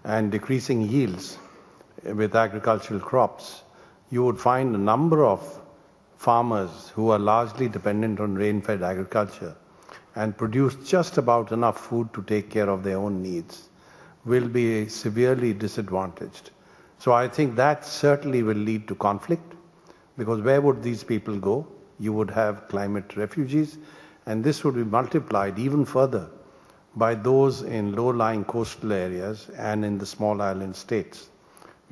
and decreasing yields with agricultural crops, you would find a number of farmers who are largely dependent on rain-fed agriculture and produce just about enough food to take care of their own needs will be severely disadvantaged. So I think that certainly will lead to conflict, because where would these people go? You would have climate refugees, and this would be multiplied even further by those in low-lying coastal areas and in the small island states.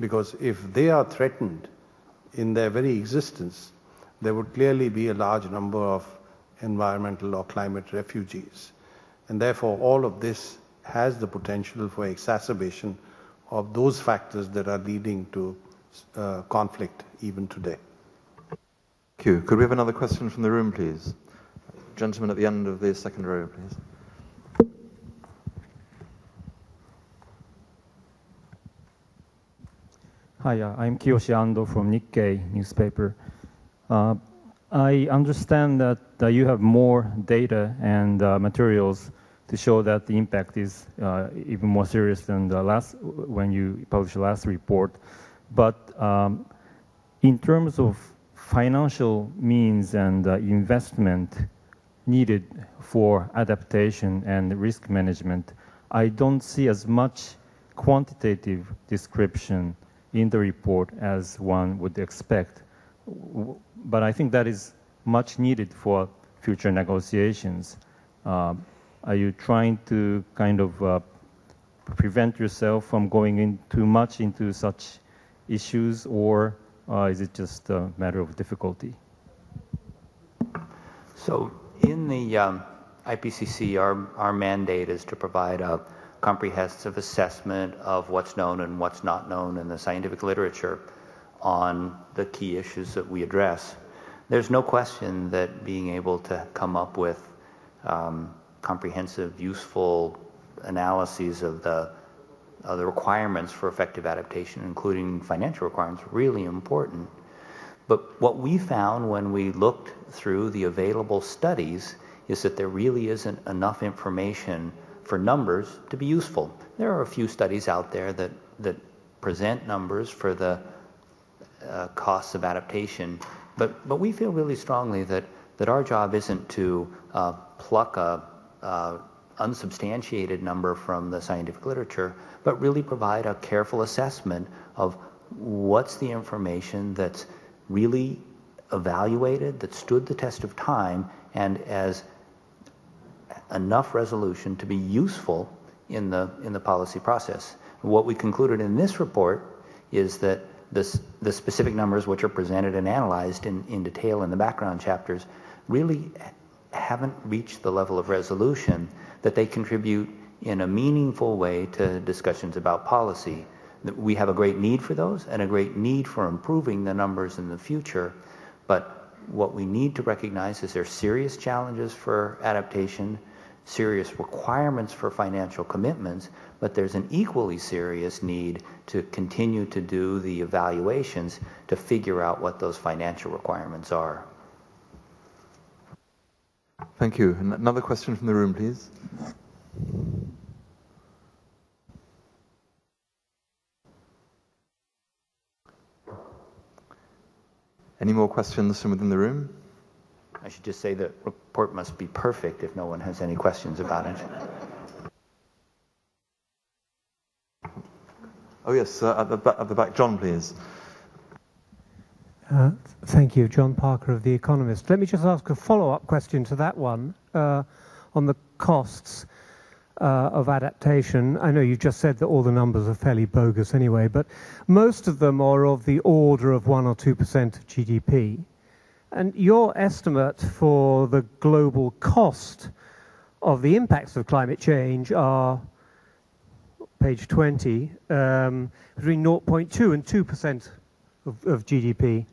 Because if they are threatened in their very existence, there would clearly be a large number of environmental or climate refugees. And therefore, all of this has the potential for exacerbation of those factors that are leading to conflict even today. Thank you. Could we have another question from the room, please? Gentleman at the end of the second row, please. Hi, I'm Kyoshi Ando from Nikkei newspaper. I understand that you have more data and materials to show that the impact is even more serious than when you published the last report. But in terms of financial means and investment needed for adaptation and risk management, I don't see as much quantitative description in the report as one would expect. But I think that is much needed for future negotiations. Are you trying to kind of prevent yourself from going in too much into such issues, or is it just a matter of difficulty? So in the IPCC, our mandate is to provide a comprehensive assessment of what's known and what's not known in the scientific literature on the key issues that we address. There's no question that being able to come up with comprehensive, useful analyses of the requirements for effective adaptation, including financial requirements, really important. But what we found when we looked through the available studies is that there really isn't enough information for numbers to be useful. There are a few studies out there that present numbers for the costs of adaptation But we feel really strongly that our job isn't to pluck a unsubstantiated number from the scientific literature, but really provide a careful assessment of what's the information that's really evaluated, that stood the test of time, and as enough resolution to be useful in the policy process. What we concluded in this report is that the specific numbers which are presented and analyzed in detail in the background chapters really haven't reached the level of resolution that they contribute in a meaningful way to discussions about policy. We have a great need for those and a great need for improving the numbers in the future, but what we need to recognize is there are serious challenges for adaptation, serious requirements for financial commitments, but there's an equally serious need to continue to do the evaluations to figure out what those financial requirements are. Thank you. Another question from the room, please. Any more questions from within the room? I should just say the report must be perfect if no one has any questions about it. Oh yes, at the back, John, please. Thank you, John Parker of The Economist. Let me just ask a follow-up question to that one on the costs of adaptation. I know you just said that all the numbers are fairly bogus anyway, but most of them are of the order of 1 or 2% of GDP. And your estimate for the global cost of the impacts of climate change are, page 20, between 0.2 and 2% of GDP.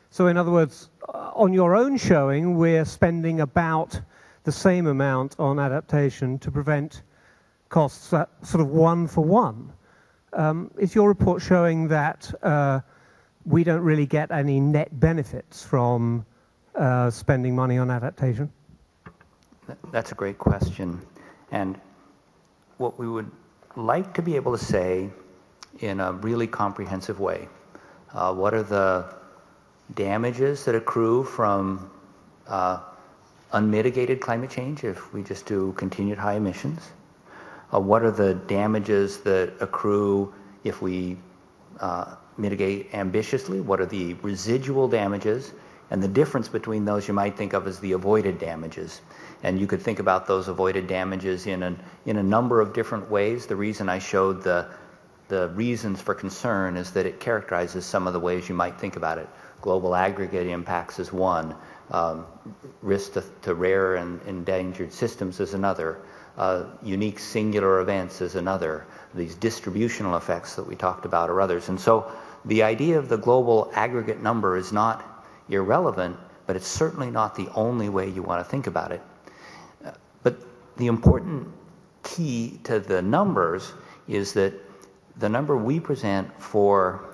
So in other words, on your own showing, we're spending about the same amount on adaptation to prevent costs at sort of 1 for 1. Is your report showing that we don't really get any net benefits from spending money on adaptation? That's a great question. And what we would like to be able to say in a really comprehensive way, what are the damages that accrue from unmitigated climate change if we just do continued high emissions? What are the damages that accrue if we mitigate ambitiously? What are the residual damages? And the difference between those you might think of as the avoided damages. And you could think about those avoided damages in a number of different ways. The reason I showed the reasons for concern is that it characterizes some of the ways you might think about it. Global aggregate impacts is one. Risk to rare and endangered systems is another. Unique singular events is another. These distributional effects that we talked about are others. And so the idea of the global aggregate number is not irrelevant, but it's certainly not the only way you want to think about it. But the important key to the numbers is that the number we present for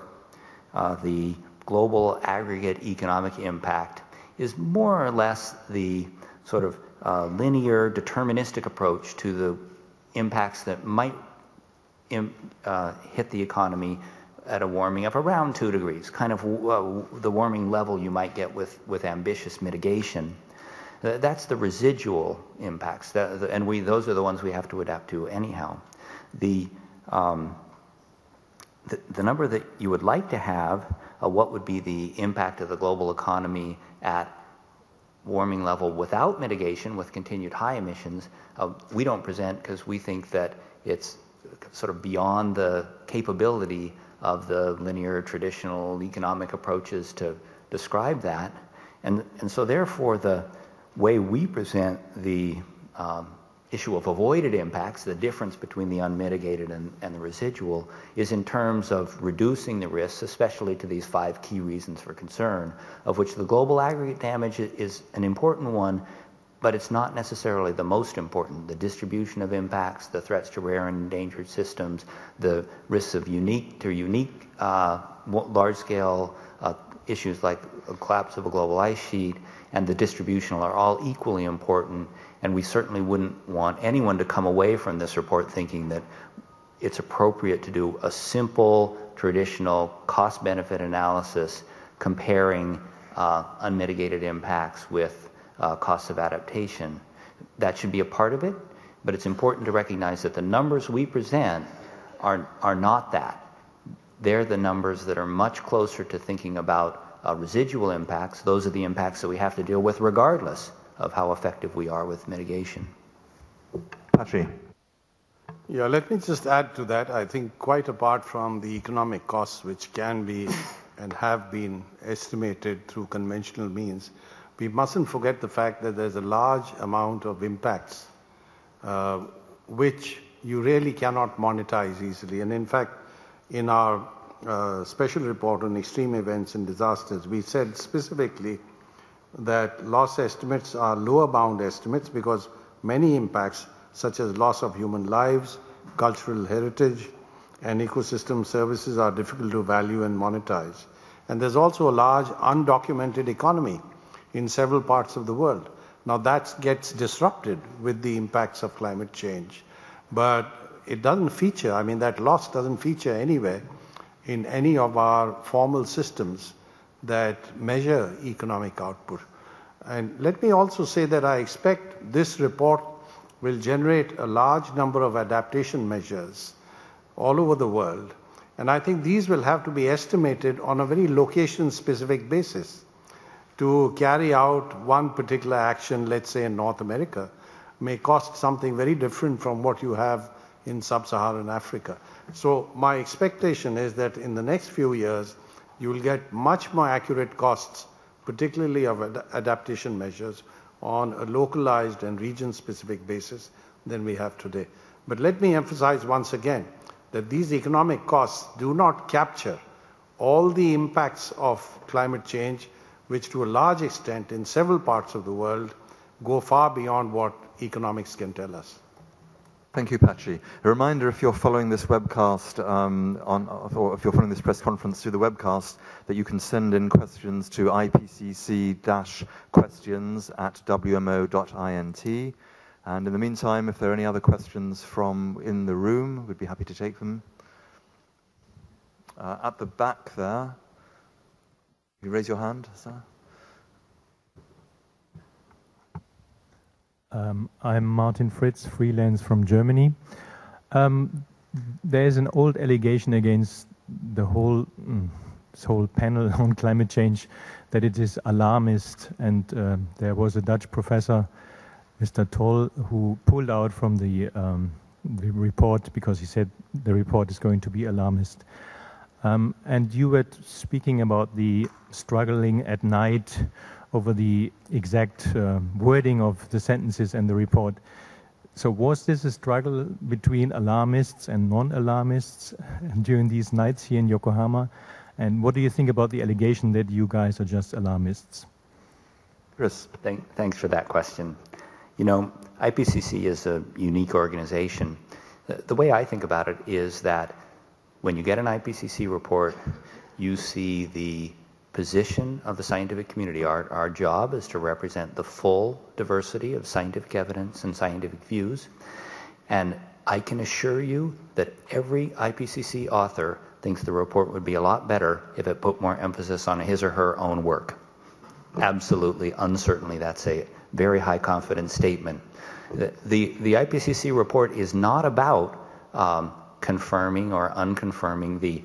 the global aggregate economic impact is more or less the sort of linear, deterministic approach to the impacts that might hit the economy at a warming of around 2 degrees, kind of the warming level you might get with ambitious mitigation. That's the residual impacts, and those are the ones we have to adapt to anyhow. The number that you would like to have, what would be the impact of the global economy at warming level without mitigation, with continued high emissions, we don't present because we think that it's sort of beyond the capability of the linear traditional economic approaches to describe that. And so therefore the way we present the issue of avoided impacts, the difference between the unmitigated and the residual, is in terms of reducing the risks, especially to these 5 key reasons for concern, of which the global aggregate damage is an important one, but it's not necessarily the most important. The distribution of impacts, the threats to rare and endangered systems, the risks of unique large-scale issues like the collapse of a global ice sheet, and the distributional are all equally important. And we certainly wouldn't want anyone to come away from this report thinking that it's appropriate to do a simple, traditional cost-benefit analysis comparing unmitigated impacts with costs of adaptation. That should be a part of it, but it's important to recognize that the numbers we present are not that. They're the numbers that are much closer to thinking about residual impacts. Those are the impacts that we have to deal with regardless of how effective we are with mitigation. Patri. Yeah, let me just add to that. I think quite apart from the economic costs, which can be and have been estimated through conventional means, we mustn't forget the fact that there's a large amount of impacts which you really cannot monetize easily. And in fact, in our special report on extreme events and disasters, we said specifically that loss estimates are lower bound estimates because many impacts such as loss of human lives, cultural heritage, and ecosystem services are difficult to value and monetize. And there's also a large undocumented economy in several parts of the world. Now that gets disrupted with the impacts of climate change, but it doesn't feature, I mean that loss doesn't feature anywhere in any of our formal systems that measure economic output. And let me also say that I expect this report will generate a large number of adaptation measures all over the world. And I think these will have to be estimated on a very location-specific basis. To carry out one particular action, let's say in North America, may cost something very different from what you have in sub-Saharan Africa. So my expectation is that in the next few years, you will get much more accurate costs, particularly of adaptation measures, on a localized and region-specific basis than we have today. But let me emphasize once again that these economic costs do not capture all the impacts of climate change, which to a large extent in several parts of the world go far beyond what economics can tell us. Thank you, Patri. A reminder, if you're following this webcast or if you're following this press conference through the webcast, that you can send in questions to ipcc-questions@wmo.int. And in the meantime, if there are any other questions from in the room, we'd be happy to take them. At the back there, you raise your hand, sir. I'm Martin Fritz, freelance from Germany. There's an old allegation against the this whole panel on climate change that it is alarmist, and there was a Dutch professor, Mr. Toll, who pulled out from the report because he said the report is going to be alarmist. And you were speaking about the struggling at night over the exact wording of the sentences and the report. So was this a struggle between alarmists and non-alarmists during these nights here in Yokohama? And what do you think about the allegation that you guys are just alarmists? Chris. Thanks for that question. You know, IPCC is a unique organization. The way I think about it is that when you get an IPCC report, you see the position of the scientific community. Our job is to represent the full diversity of scientific evidence and scientific views. And I can assure you that every IPCC author thinks the report would be a lot better if it put more emphasis on his or her own work. Absolutely, uncertainly, that's a very high confidence statement. The IPCC report is not about confirming or unconfirming the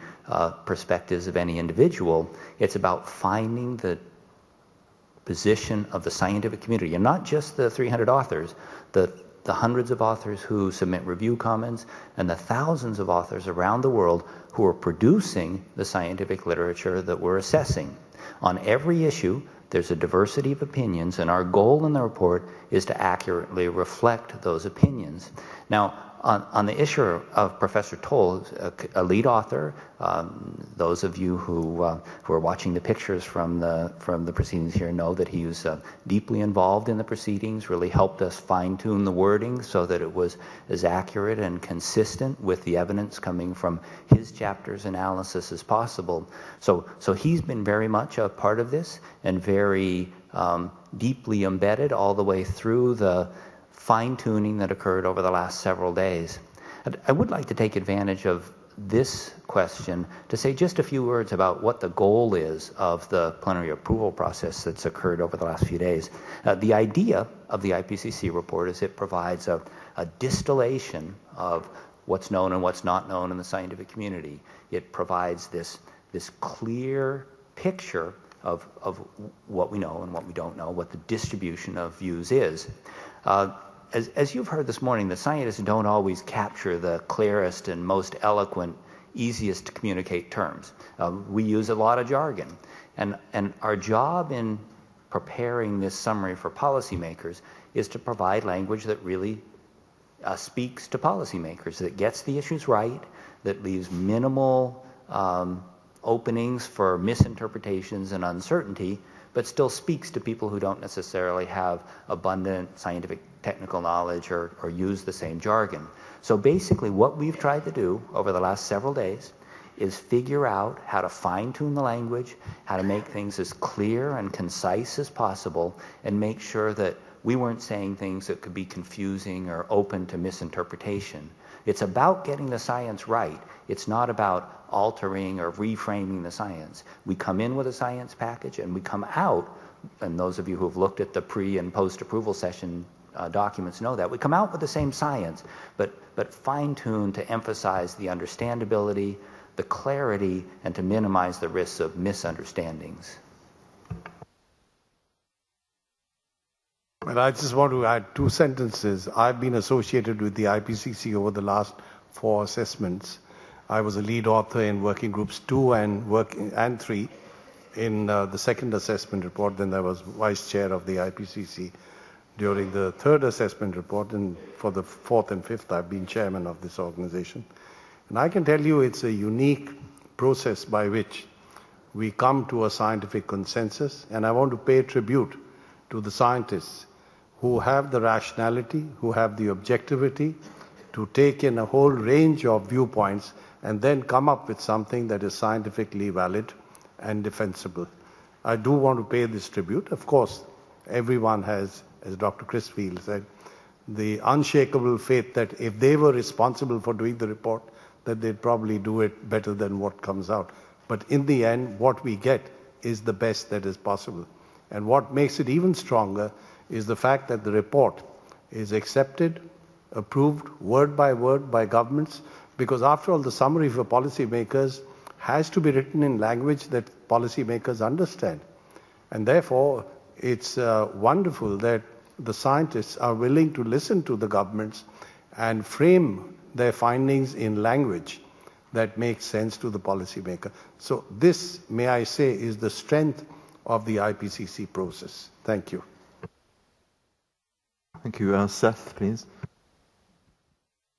perspectives of any individual. It's about finding the position of the scientific community, and not just the 300 authors, the hundreds of authors who submit review comments, and the thousands of authors around the world who are producing the scientific literature that we're assessing. On every issue, there's a diversity of opinions, and our goal in the report is to accurately reflect those opinions. Now, on the issue of Professor Toll, a lead author, those of you who are watching the pictures from the proceedings here know that he was deeply involved in the proceedings, really helped us fine-tune the wording so that it was as accurate and consistent with the evidence coming from his chapter's analysis as possible. So he's been very much a part of this and very deeply embedded all the way through the fine-tuning that occurred over the last several days. I would like to take advantage of this question to say just a few words about what the goal is of the plenary approval process that's occurred over the last few days. The idea of the IPCC report is it provides a distillation of what's known and what's not known in the scientific community. It provides this clear picture of what we know and what we don't know, what the distribution of views is. As you've heard this morning, the scientists don't always capture the clearest and most eloquent, easiest to communicate terms. We use a lot of jargon. And our job in preparing this summary for policymakers is to provide language that really speaks to policymakers, that gets the issues right, that leaves minimal openings for misinterpretations and uncertainty, but still speaks to people who don't necessarily have abundant scientific technical knowledge or use the same jargon. So basically what we've tried to do over the last several days is figure out how to fine-tune the language, how to make things as clear and concise as possible, and make sure that we weren't saying things that could be confusing or open to misinterpretation. It's about getting the science right. It's not about altering or reframing the science. We come in with a science package and we come out, and those of you who have looked at the pre and post-approval session documents know that, we come out with the same science, but fine-tuned to emphasize the understandability, the clarity, and to minimize the risks of misunderstandings. Well, I just want to add 2 sentences. I've been associated with the IPCC over the last 4 assessments. I was a lead author in working groups 2 and 3 in the second assessment report. Then I was vice chair of the IPCC during the third assessment report, and for the 4th and 5th I've been chairman of this organization. And I can tell you it's a unique process by which we come to a scientific consensus, and I want to pay tribute to the scientists who have the rationality, who have the objectivity to take in a whole range of viewpoints and then come up with something that is scientifically valid and defensible. I do want to pay this tribute. Of course, everyone has, as Dr. Crisfield said, the unshakable faith that if they were responsible for doing the report, that they'd probably do it better than what comes out. But in the end, what we get is the best that is possible. And what makes it even stronger is the fact that the report is accepted, approved word by governments, because after all, the summary for policymakers has to be written in language that policymakers understand. And therefore, it's wonderful that the scientists are willing to listen to the governments and frame their findings in language that makes sense to the policymaker. So this, may I say, is the strength of the IPCC process. Thank you. Thank you. Seth, please.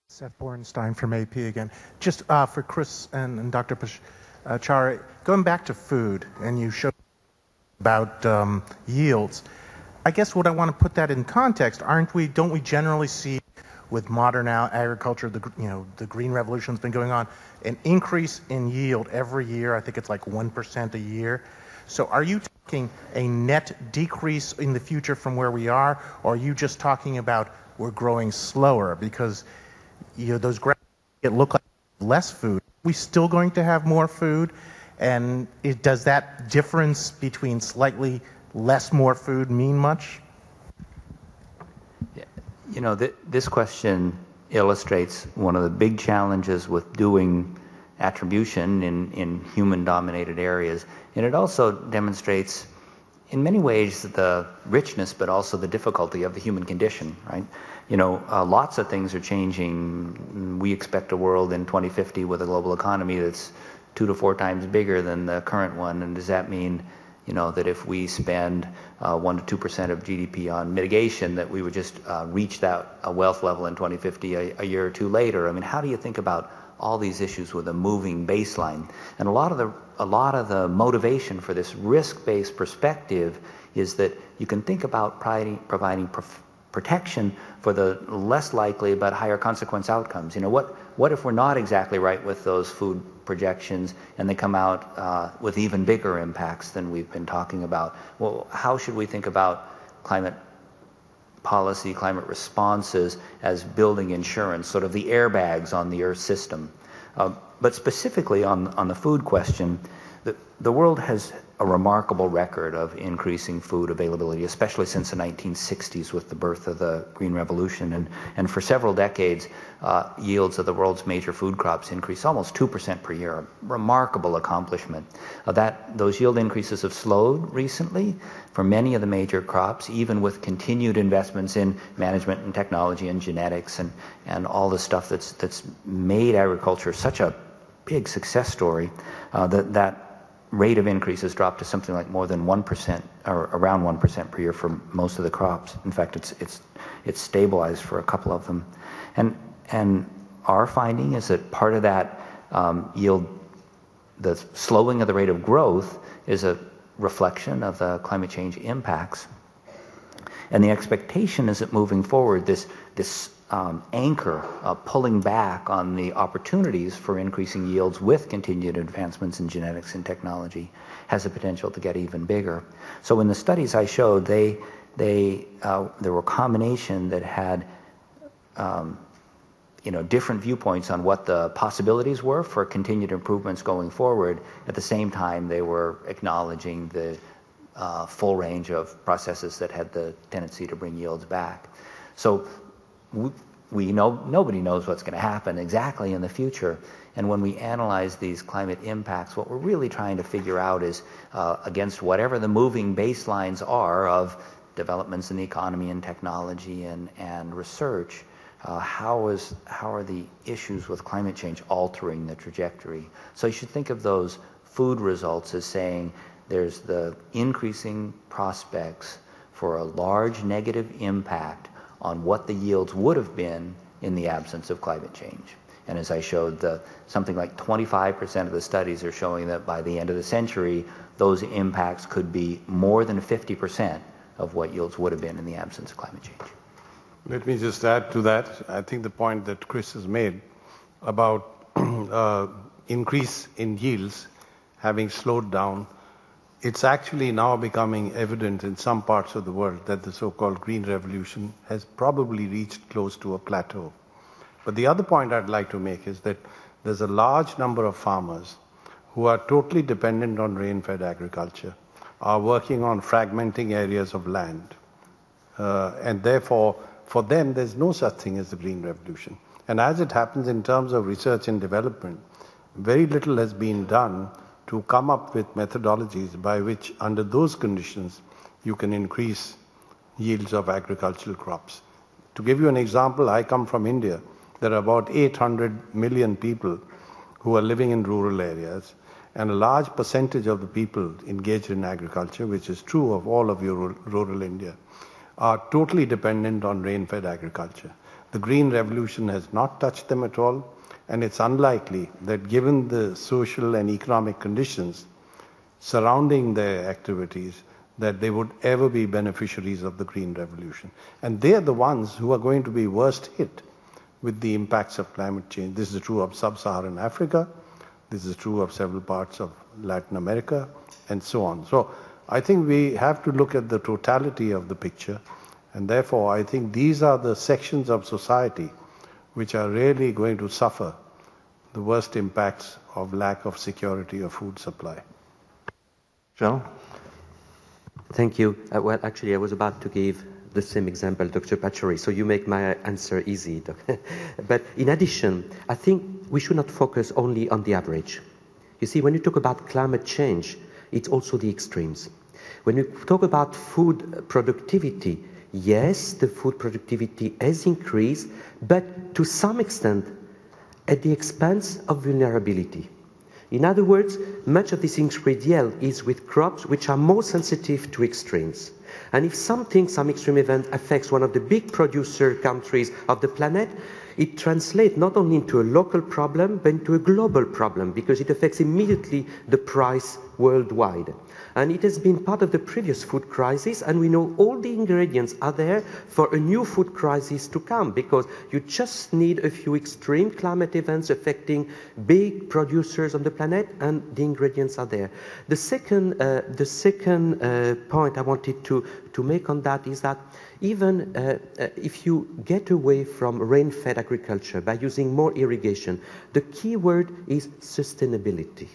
Seth Bornstein from AP again. Just for Chris and Dr. Pachauri, going back to food, and you showed about yields. I guess what I want to put that in context, don't we generally see with modern agriculture, the green revolution's been going on, an increase in yield every year? I think it's like 1% a year. So are you talking a net decrease in the future from where we are, or are you just talking about we're growing slower? Because those graphs look like less food. Are we still going to have more food? And does that difference between slightly less more food mean much? This question illustrates one of the big challenges with doing attribution in human-dominated areas. And it also demonstrates, in many ways, the richness, but also the difficulty of the human condition, right? Lots of things are changing. We expect a world in 2050 with a global economy that's 2 to 4 times bigger than the current one. And does that mean, that if we spend 1 to 2% of GDP on mitigation, that we would just reach that wealth level in 2050 a year or 2 later? I mean, how do you think about all these issues with a moving baseline? And a lot of the motivation for this risk-based perspective is that you can think about providing protection for the less likely but higher consequence outcomes. What if we're not exactly right with those food projections and they come out with even bigger impacts than we've been talking about? Well, how should we think about climate policy, climate responses as building insurance, sort of the airbags on the Earth system? But specifically on the food question, the world has a remarkable record of increasing food availability, especially since the 1960s with the birth of the Green Revolution. And for several decades, yields of the world's major food crops increased almost 2% per year, a remarkable accomplishment. Those yield increases have slowed recently for many of the major crops, even with continued investments in management and technology and genetics and all the stuff that's made agriculture such a big success story. That rate of increase has dropped to something like more than 1% or around 1% per year for most of the crops. In fact, it's stabilized for a couple of them. And our finding is that part of that yield, the slowing of the rate of growth, is a reflection of the climate change impacts. And the expectation is that moving forward, this anchor pulling back on the opportunities for increasing yields with continued advancements in genetics and technology has the potential to get even bigger. So in the studies I showed, there were a combination that had different viewpoints on what the possibilities were for continued improvements going forward. At the same time, they were acknowledging the full range of processes that had the tendency to bring yields back. So we know nobody knows what's going to happen exactly in the future. And when we analyze these climate impacts, what we're really trying to figure out is against whatever the moving baselines are of developments in the economy and technology and research, how are the issues with climate change altering the trajectory? So you should think of those food results as saying there's the increasing prospects for a large negative impact on what the yields would have been in the absence of climate change. And as I showed, something like 25% of the studies are showing that by the end of the century, those impacts could be more than 50% of what yields would have been in the absence of climate change. Let me just add to that. I think the point that Chris has made about increase in yields having slowed down, it's actually now becoming evident in some parts of the world that the so-called Green Revolution has probably reached close to a plateau. But the other point I'd like to make is that there's a large number of farmers who are totally dependent on rain-fed agriculture, are working on fragmenting areas of land. And therefore, for them, there's no such thing as the Green Revolution. And as it happens in terms of research and development, very little has been done to come up with methodologies by which, under those conditions, you can increase yields of agricultural crops. To give you an example, I come from India. There are about 800 million people who are living in rural areas, and a large percentage of the people engaged in agriculture, which is true of all of rural India, are totally dependent on rain-fed agriculture. The Green Revolution has not touched them at all, and it's unlikely that given the social and economic conditions surrounding their activities, that they would ever be beneficiaries of the Green Revolution. And they're the ones who are going to be worst hit with the impacts of climate change. This is true of sub-Saharan Africa, this is true of several parts of Latin America, and so on. So I think we have to look at the totality of the picture, and therefore I think these are the sections of society which are really going to suffer the worst impacts of lack of security of food supply. John? Thank you. Well, actually, I was about to give the same example, Dr. Pachauri, so you make my answer easy. But in addition, I think we should not focus only on the average. You see, when you talk about climate change, it's also the extremes. When you talk about food productivity, yes, the food productivity has increased, but to some extent at the expense of vulnerability. In other words, much of this increased yield is with crops which are more sensitive to extremes. And if some extreme event affects one of the big producer countries of the planet, it translates not only into a local problem, but into a global problem, because it affects immediately the price worldwide. And it has been part of the previous food crisis, and we know all the ingredients are there for a new food crisis to come, because you just need a few extreme climate events affecting big producers on the planet, and the ingredients are there. The second point I wanted to make on that is that Even if you get away from rain-fed agriculture by using more irrigation, the key word is sustainability.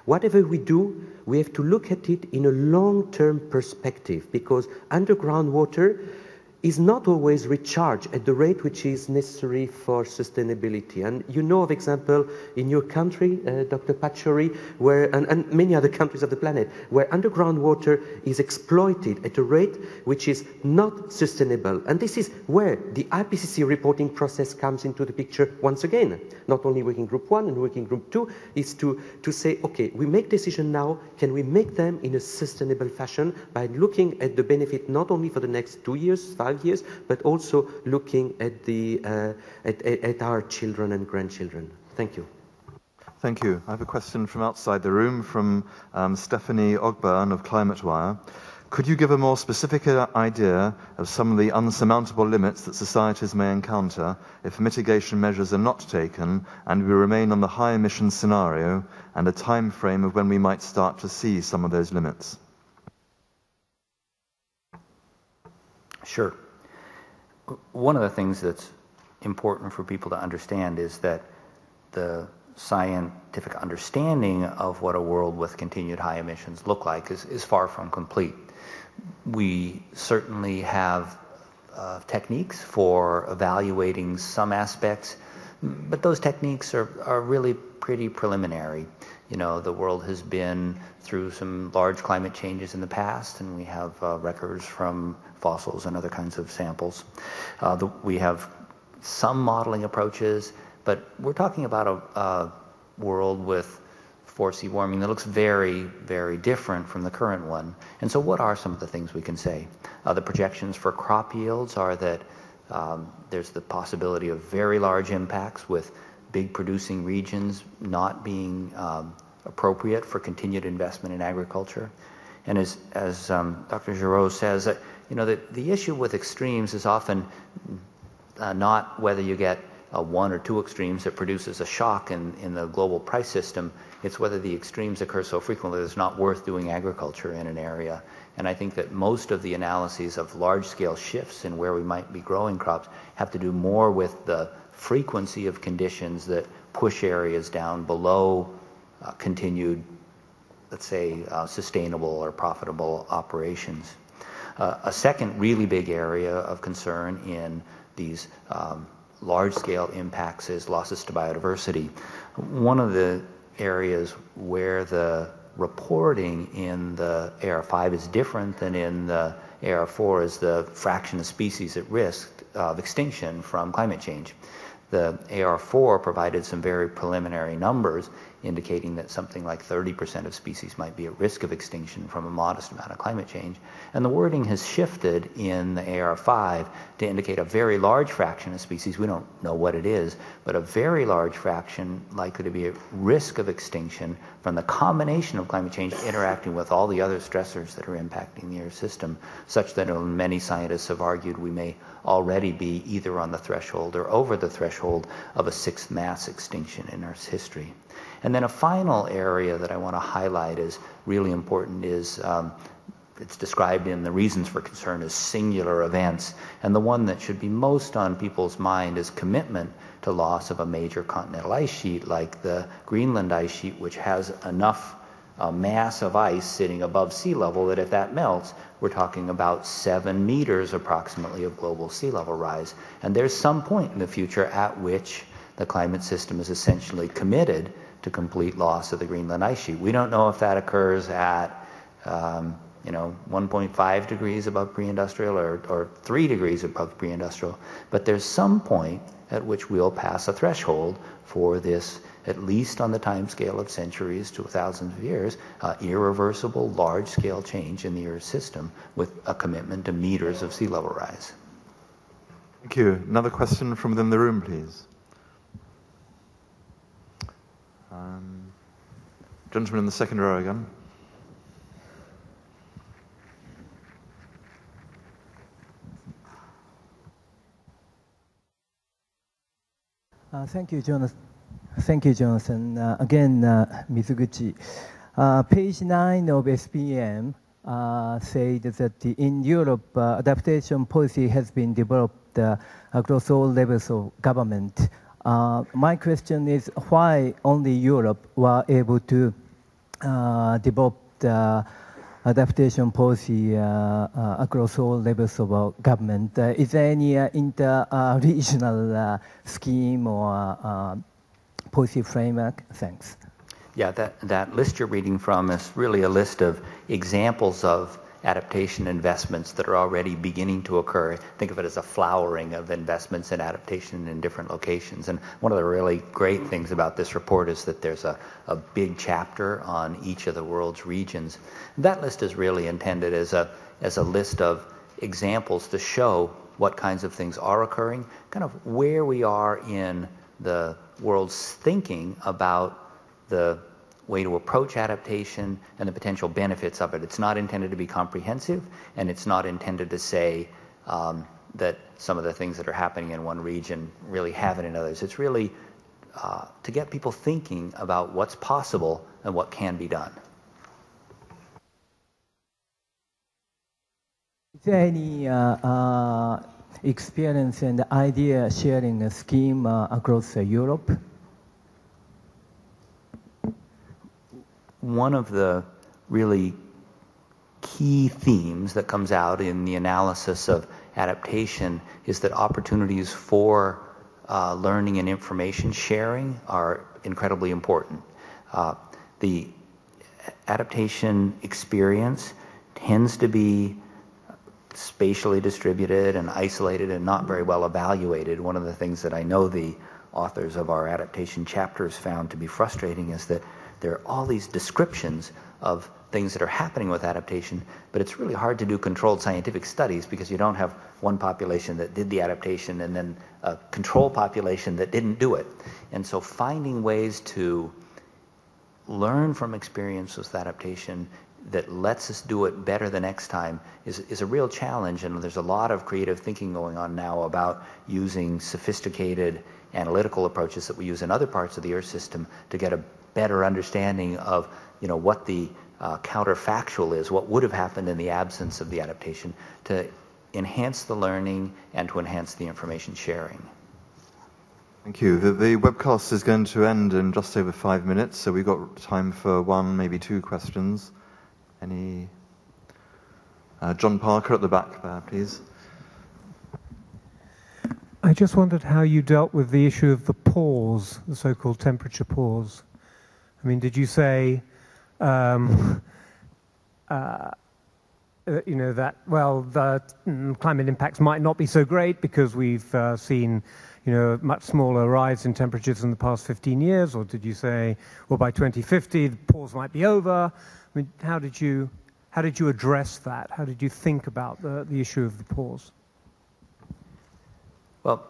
Whatever we do, we have to look at it in a long-term perspective, because underground water is not always recharged at the rate which is necessary for sustainability. And you know of example in your country, Dr. Pachauri, where, and many other countries of the planet, where underground water is exploited at a rate which is not sustainable. And this is where the IPCC reporting process comes into the picture once again. Not only Working Group 1 and Working Group 2 is to say, okay, we make decisions now, can we make them in a sustainable fashion by looking at the benefit not only for the next 2 years, 5 years, but also looking at the at our children and grandchildren. Thank you. Thank you. I have a question from outside the room from Stephanie Ogburn of ClimateWire. Could you give a more specific idea of some of the unsurmountable limits that societies may encounter if mitigation measures are not taken and we remain on the high emission scenario, and a time frame of when we might start to see some of those limits? Sure. One of the things that's important for people to understand is that the scientific understanding of what a world with continued high emissions look like is far from complete. We certainly have techniques for evaluating some aspects, but those techniques are really pretty preliminary. You know, the world has been through some large climate changes in the past, and we have records from fossils and other kinds of samples. We have some modeling approaches, but we're talking about a world with foresee warming that looks very, very different from the current one. And so what are some of the things we can say? The projections for crop yields are that there's the possibility of very large impacts, with big producing regions not being appropriate for continued investment in agriculture. And as Dr. Giraud says, you know, the issue with extremes is often not whether you get one or two extremes that produces a shock in the global price system. It's whether the extremes occur so frequently that it's not worth doing agriculture in an area. And I think that most of the analyses of large-scale shifts in where we might be growing crops have to do more with the frequency of conditions that push areas down below continued, let's say, sustainable or profitable operations. A second really big area of concern in these large-scale impacts is losses to biodiversity. One of the areas where the reporting in the AR5 is different than in the AR4 is the fraction of species at risk of extinction from climate change. The AR4 provided some very preliminary numbers indicating that something like 30% of species might be at risk of extinction from a modest amount of climate change. And the wording has shifted in the AR5 to indicate a very large fraction of species, we don't know what it is, but a very large fraction likely to be at risk of extinction from the combination of climate change interacting with all the other stressors that are impacting the Earth system, such that many scientists have argued we may already be either on the threshold or over the threshold of a sixth mass extinction in Earth's history. And then a final area that I want to highlight is really important is it's described in the reasons for concern as singular events. And the one that should be most on people's mind is commitment to loss of a major continental ice sheet like the Greenland ice sheet, which has enough mass of ice sitting above sea level that if that melts, we're talking about 7 meters approximately of global sea level rise. And there's some point in the future at which the climate system is essentially committed to complete loss of the Greenland ice sheet. We don't know if that occurs at 1.5 degrees above pre-industrial or 3 degrees above pre-industrial, but there's some point at which we'll pass a threshold for this, at least on the time scale of centuries to thousands of years, irreversible large-scale change in the Earth system with a commitment to meters of sea level rise. Thank you. Another question from within the room, please. Gentleman in the second row again. Thank you, Jonathan. Thank you, Jonathan. Again, Mizuguchi. Page 9 of SPM, said that in Europe, adaptation policy has been developed across all levels of government. My question is why only Europe were able to develop the adaptation policy across all levels of government. Is there any inter-regional scheme or policy framework? Thanks. Yeah, that list you're reading from is really a list of examples of adaptation investments that are already beginning to occur. Think of it as a flowering of investments in adaptation in different locations. And one of the really great things about this report is that there's a big chapter on each of the world's regions. That list is really intended as a list of examples to show what kinds of things are occurring, kind of where we are in the world's thinking about the way to approach adaptation and the potential benefits of it. It's not intended to be comprehensive, and it's not intended to say that some of the things that are happening in one region really haven't in others. It's really to get people thinking about what's possible and what can be done. Is there any experience and idea sharing scheme across Europe? One of the really key themes that comes out in the analysis of adaptation is that opportunities for learning and information sharing are incredibly important. The adaptation experience tends to be spatially distributed and isolated and not very well evaluated. One of the things that I know the authors of our adaptation chapters found to be frustrating is that there are all these descriptions of things that are happening with adaptation, but it's really hard to do controlled scientific studies because you don't have one population that did the adaptation and then a control population that didn't do it. And so finding ways to learn from experience with adaptation that lets us do it better the next time is a real challenge, and there's a lot of creative thinking going on now about using sophisticated analytical approaches that we use in other parts of the Earth system to get a better understanding of what the counterfactual is, what would have happened in the absence of the adaptation, to enhance the learning and to enhance the information sharing. Thank you. The webcast is going to end in just over 5 minutes, so we've got time for one, maybe two questions. Any? John Parker at the back there, please. I just wondered how you dealt with the issue of the pause, the so-called temperature pause. I mean, did you say, that, well, the climate impacts might not be so great because we've seen, much smaller rise in temperatures in the past 15 years? Or did you say, well, by 2050, the pause might be over? I mean, how did you address that? How did you think about the issue of the pause? Well,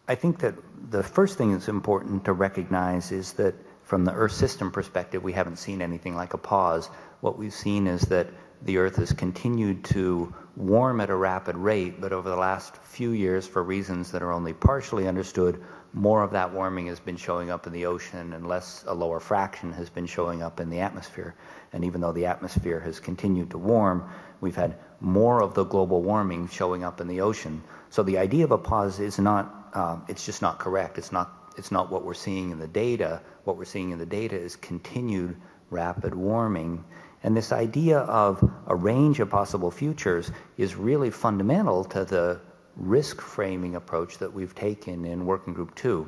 I think that the first thing that's important to recognize is that from the Earth system perspective, we haven't seen anything like a pause. What we've seen is that the Earth has continued to warm at a rapid rate, but over the last few years, for reasons that are only partially understood, more of that warming has been showing up in the ocean and a lower fraction has been showing up in the atmosphere. And even though the atmosphere has continued to warm, we've had more of the global warming showing up in the ocean. So the idea of a pause is not, it's just not correct. It's not what we're seeing in the data. What we're seeing in the data is continued rapid warming. And this idea of a range of possible futures is really fundamental to the risk framing approach that we've taken in Working Group 2.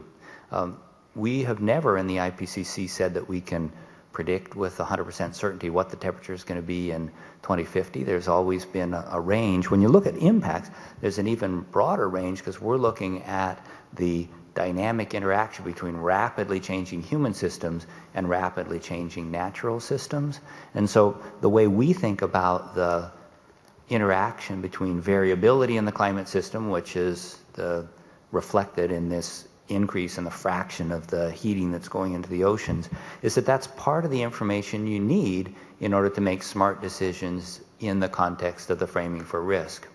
We have never in the IPCC said that we can predict with 100% certainty what the temperature is going to be in 2050. There's always been a range. When you look at impacts, there's an even broader range because we're looking at the dynamic interaction between rapidly changing human systems and rapidly changing natural systems. And so the way we think about the interaction between variability in the climate system, which is reflected in this increase in the fraction of the heating that's going into the oceans, is that that's part of the information you need in order to make smart decisions in the context of the framing for risk.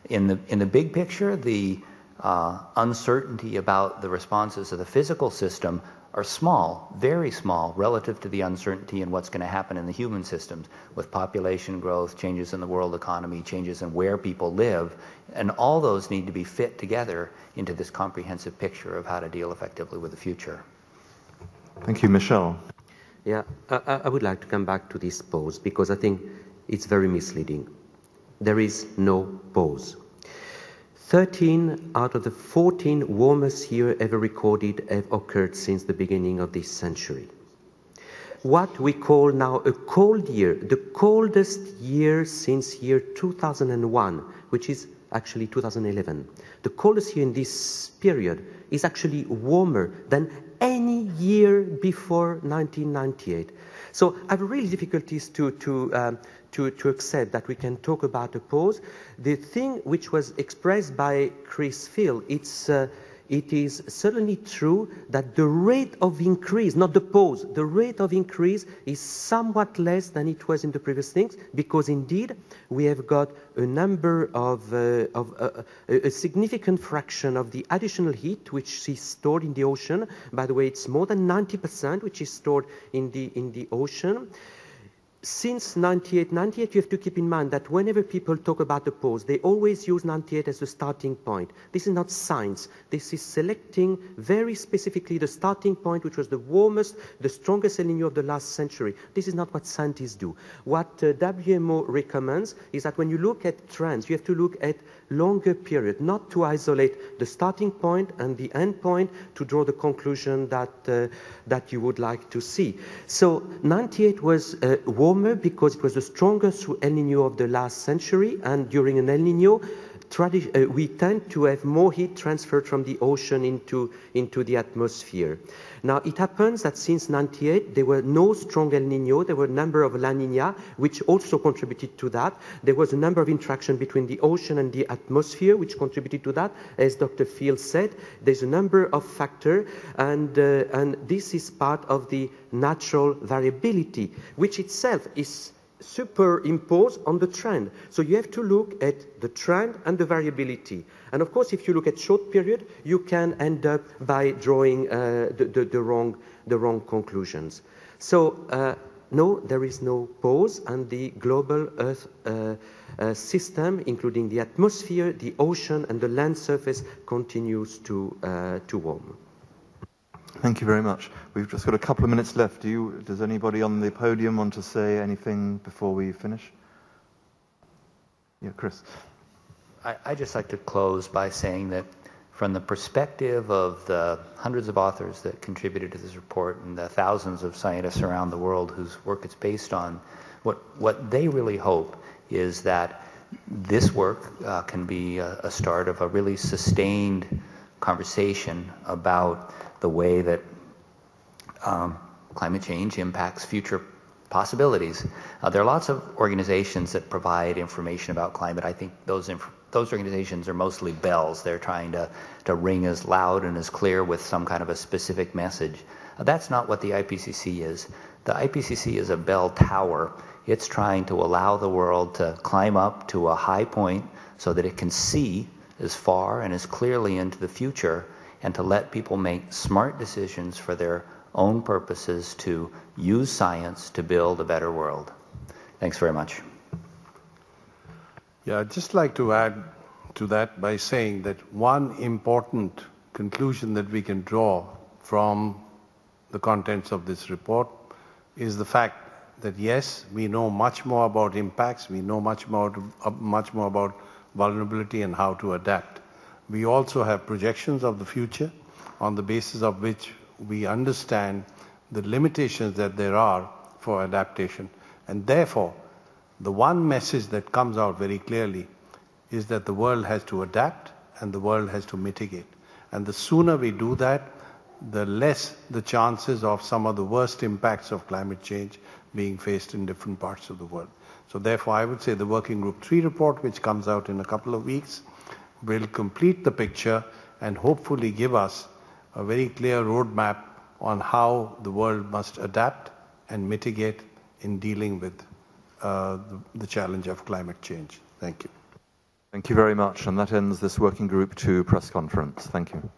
In the big picture, the uncertainty about the responses of the physical system are small, very small, relative to the uncertainty in what's going to happen in the human systems with population growth, changes in the world economy, changes in where people live, and all those need to be fit together into this comprehensive picture of how to deal effectively with the future. Thank you. Michelle. Yeah, I would like to come back to this pause because I think it's very misleading. There is no pause. 13 out of the 14 warmest years ever recorded have occurred since the beginning of this century. What we call now a cold year, the coldest year since year 2001, which is actually 2011. The coldest year in this period is actually warmer than any year before 1998. So I have really difficulties to accept that we can talk about a pause. The thing which was expressed by Chris Phil, it is certainly true that the rate of increase, not the pause, the rate of increase is somewhat less than it was in the previous things, because indeed we have got a number of a significant fraction of the additional heat which is stored in the ocean. By the way, it's more than 90% which is stored in the ocean. Since 98, you have to keep in mind that whenever people talk about the pause, they always use 98 as the starting point. This is not science. This is selecting very specifically the starting point, which was the warmest, the strongest El Niño of the last century. This is not what scientists do. What WMO recommends is that when you look at trends, you have to look at longer period, not to isolate the starting point and the end point to draw the conclusion that you would like to see. So 98 was warmer because it was the strongest El Niño of the last century, and during an El Niño, we tend to have more heat transferred from the ocean into the atmosphere. Now, it happens that since 98, there were no strong El Niño. There were a number of La Niña, which also contributed to that. There was a number of interaction between the ocean and the atmosphere, which contributed to that. As Dr. Field said, there's a number of factors, and this is part of the natural variability, which itself is superimposed on the trend. So you have to look at the trend and the variability. And of course, if you look at short period, you can end up by drawing the wrong conclusions. So no, there is no pause, and the global Earth system, including the atmosphere, the ocean, and the land surface, continues to warm. Thank you very much. We've just got a couple of minutes left. Does anybody on the podium want to say anything before we finish? Yeah, Chris. I'd just like to close by saying that from the perspective of the hundreds of authors that contributed to this report and the thousands of scientists around the world whose work it's based on, what they really hope is that this work can be a start of a really sustained conversation about the way that climate change impacts future possibilities. There are lots of organizations that provide information about climate. I think those organizations are mostly bells. They're trying to ring as loud and as clear with some kind of a specific message. That's not what the IPCC is. The IPCC is a bell tower. It's trying to allow the world to climb up to a high point so that it can see as far and as clearly into the future, and to let people make smart decisions for their own purposes to use science to build a better world. Thanks very much. Yeah, I'd just like to add to that by saying that one important conclusion that we can draw from the contents of this report is the fact that yes, we know much more about impacts, we know much more about vulnerability and how to adapt. We also have projections of the future on the basis of which we understand the limitations that there are for adaptation. And therefore, the one message that comes out very clearly is that the world has to adapt and the world has to mitigate. And the sooner we do that, the less the chances of some of the worst impacts of climate change being faced in different parts of the world. So therefore, I would say the Working Group 3 report, which comes out in a couple of weeks, will complete the picture and hopefully give us a very clear roadmap on how the world must adapt and mitigate in dealing with the challenge of climate change. Thank you. Thank you very much, and that ends this Working Group 2 press conference. Thank you.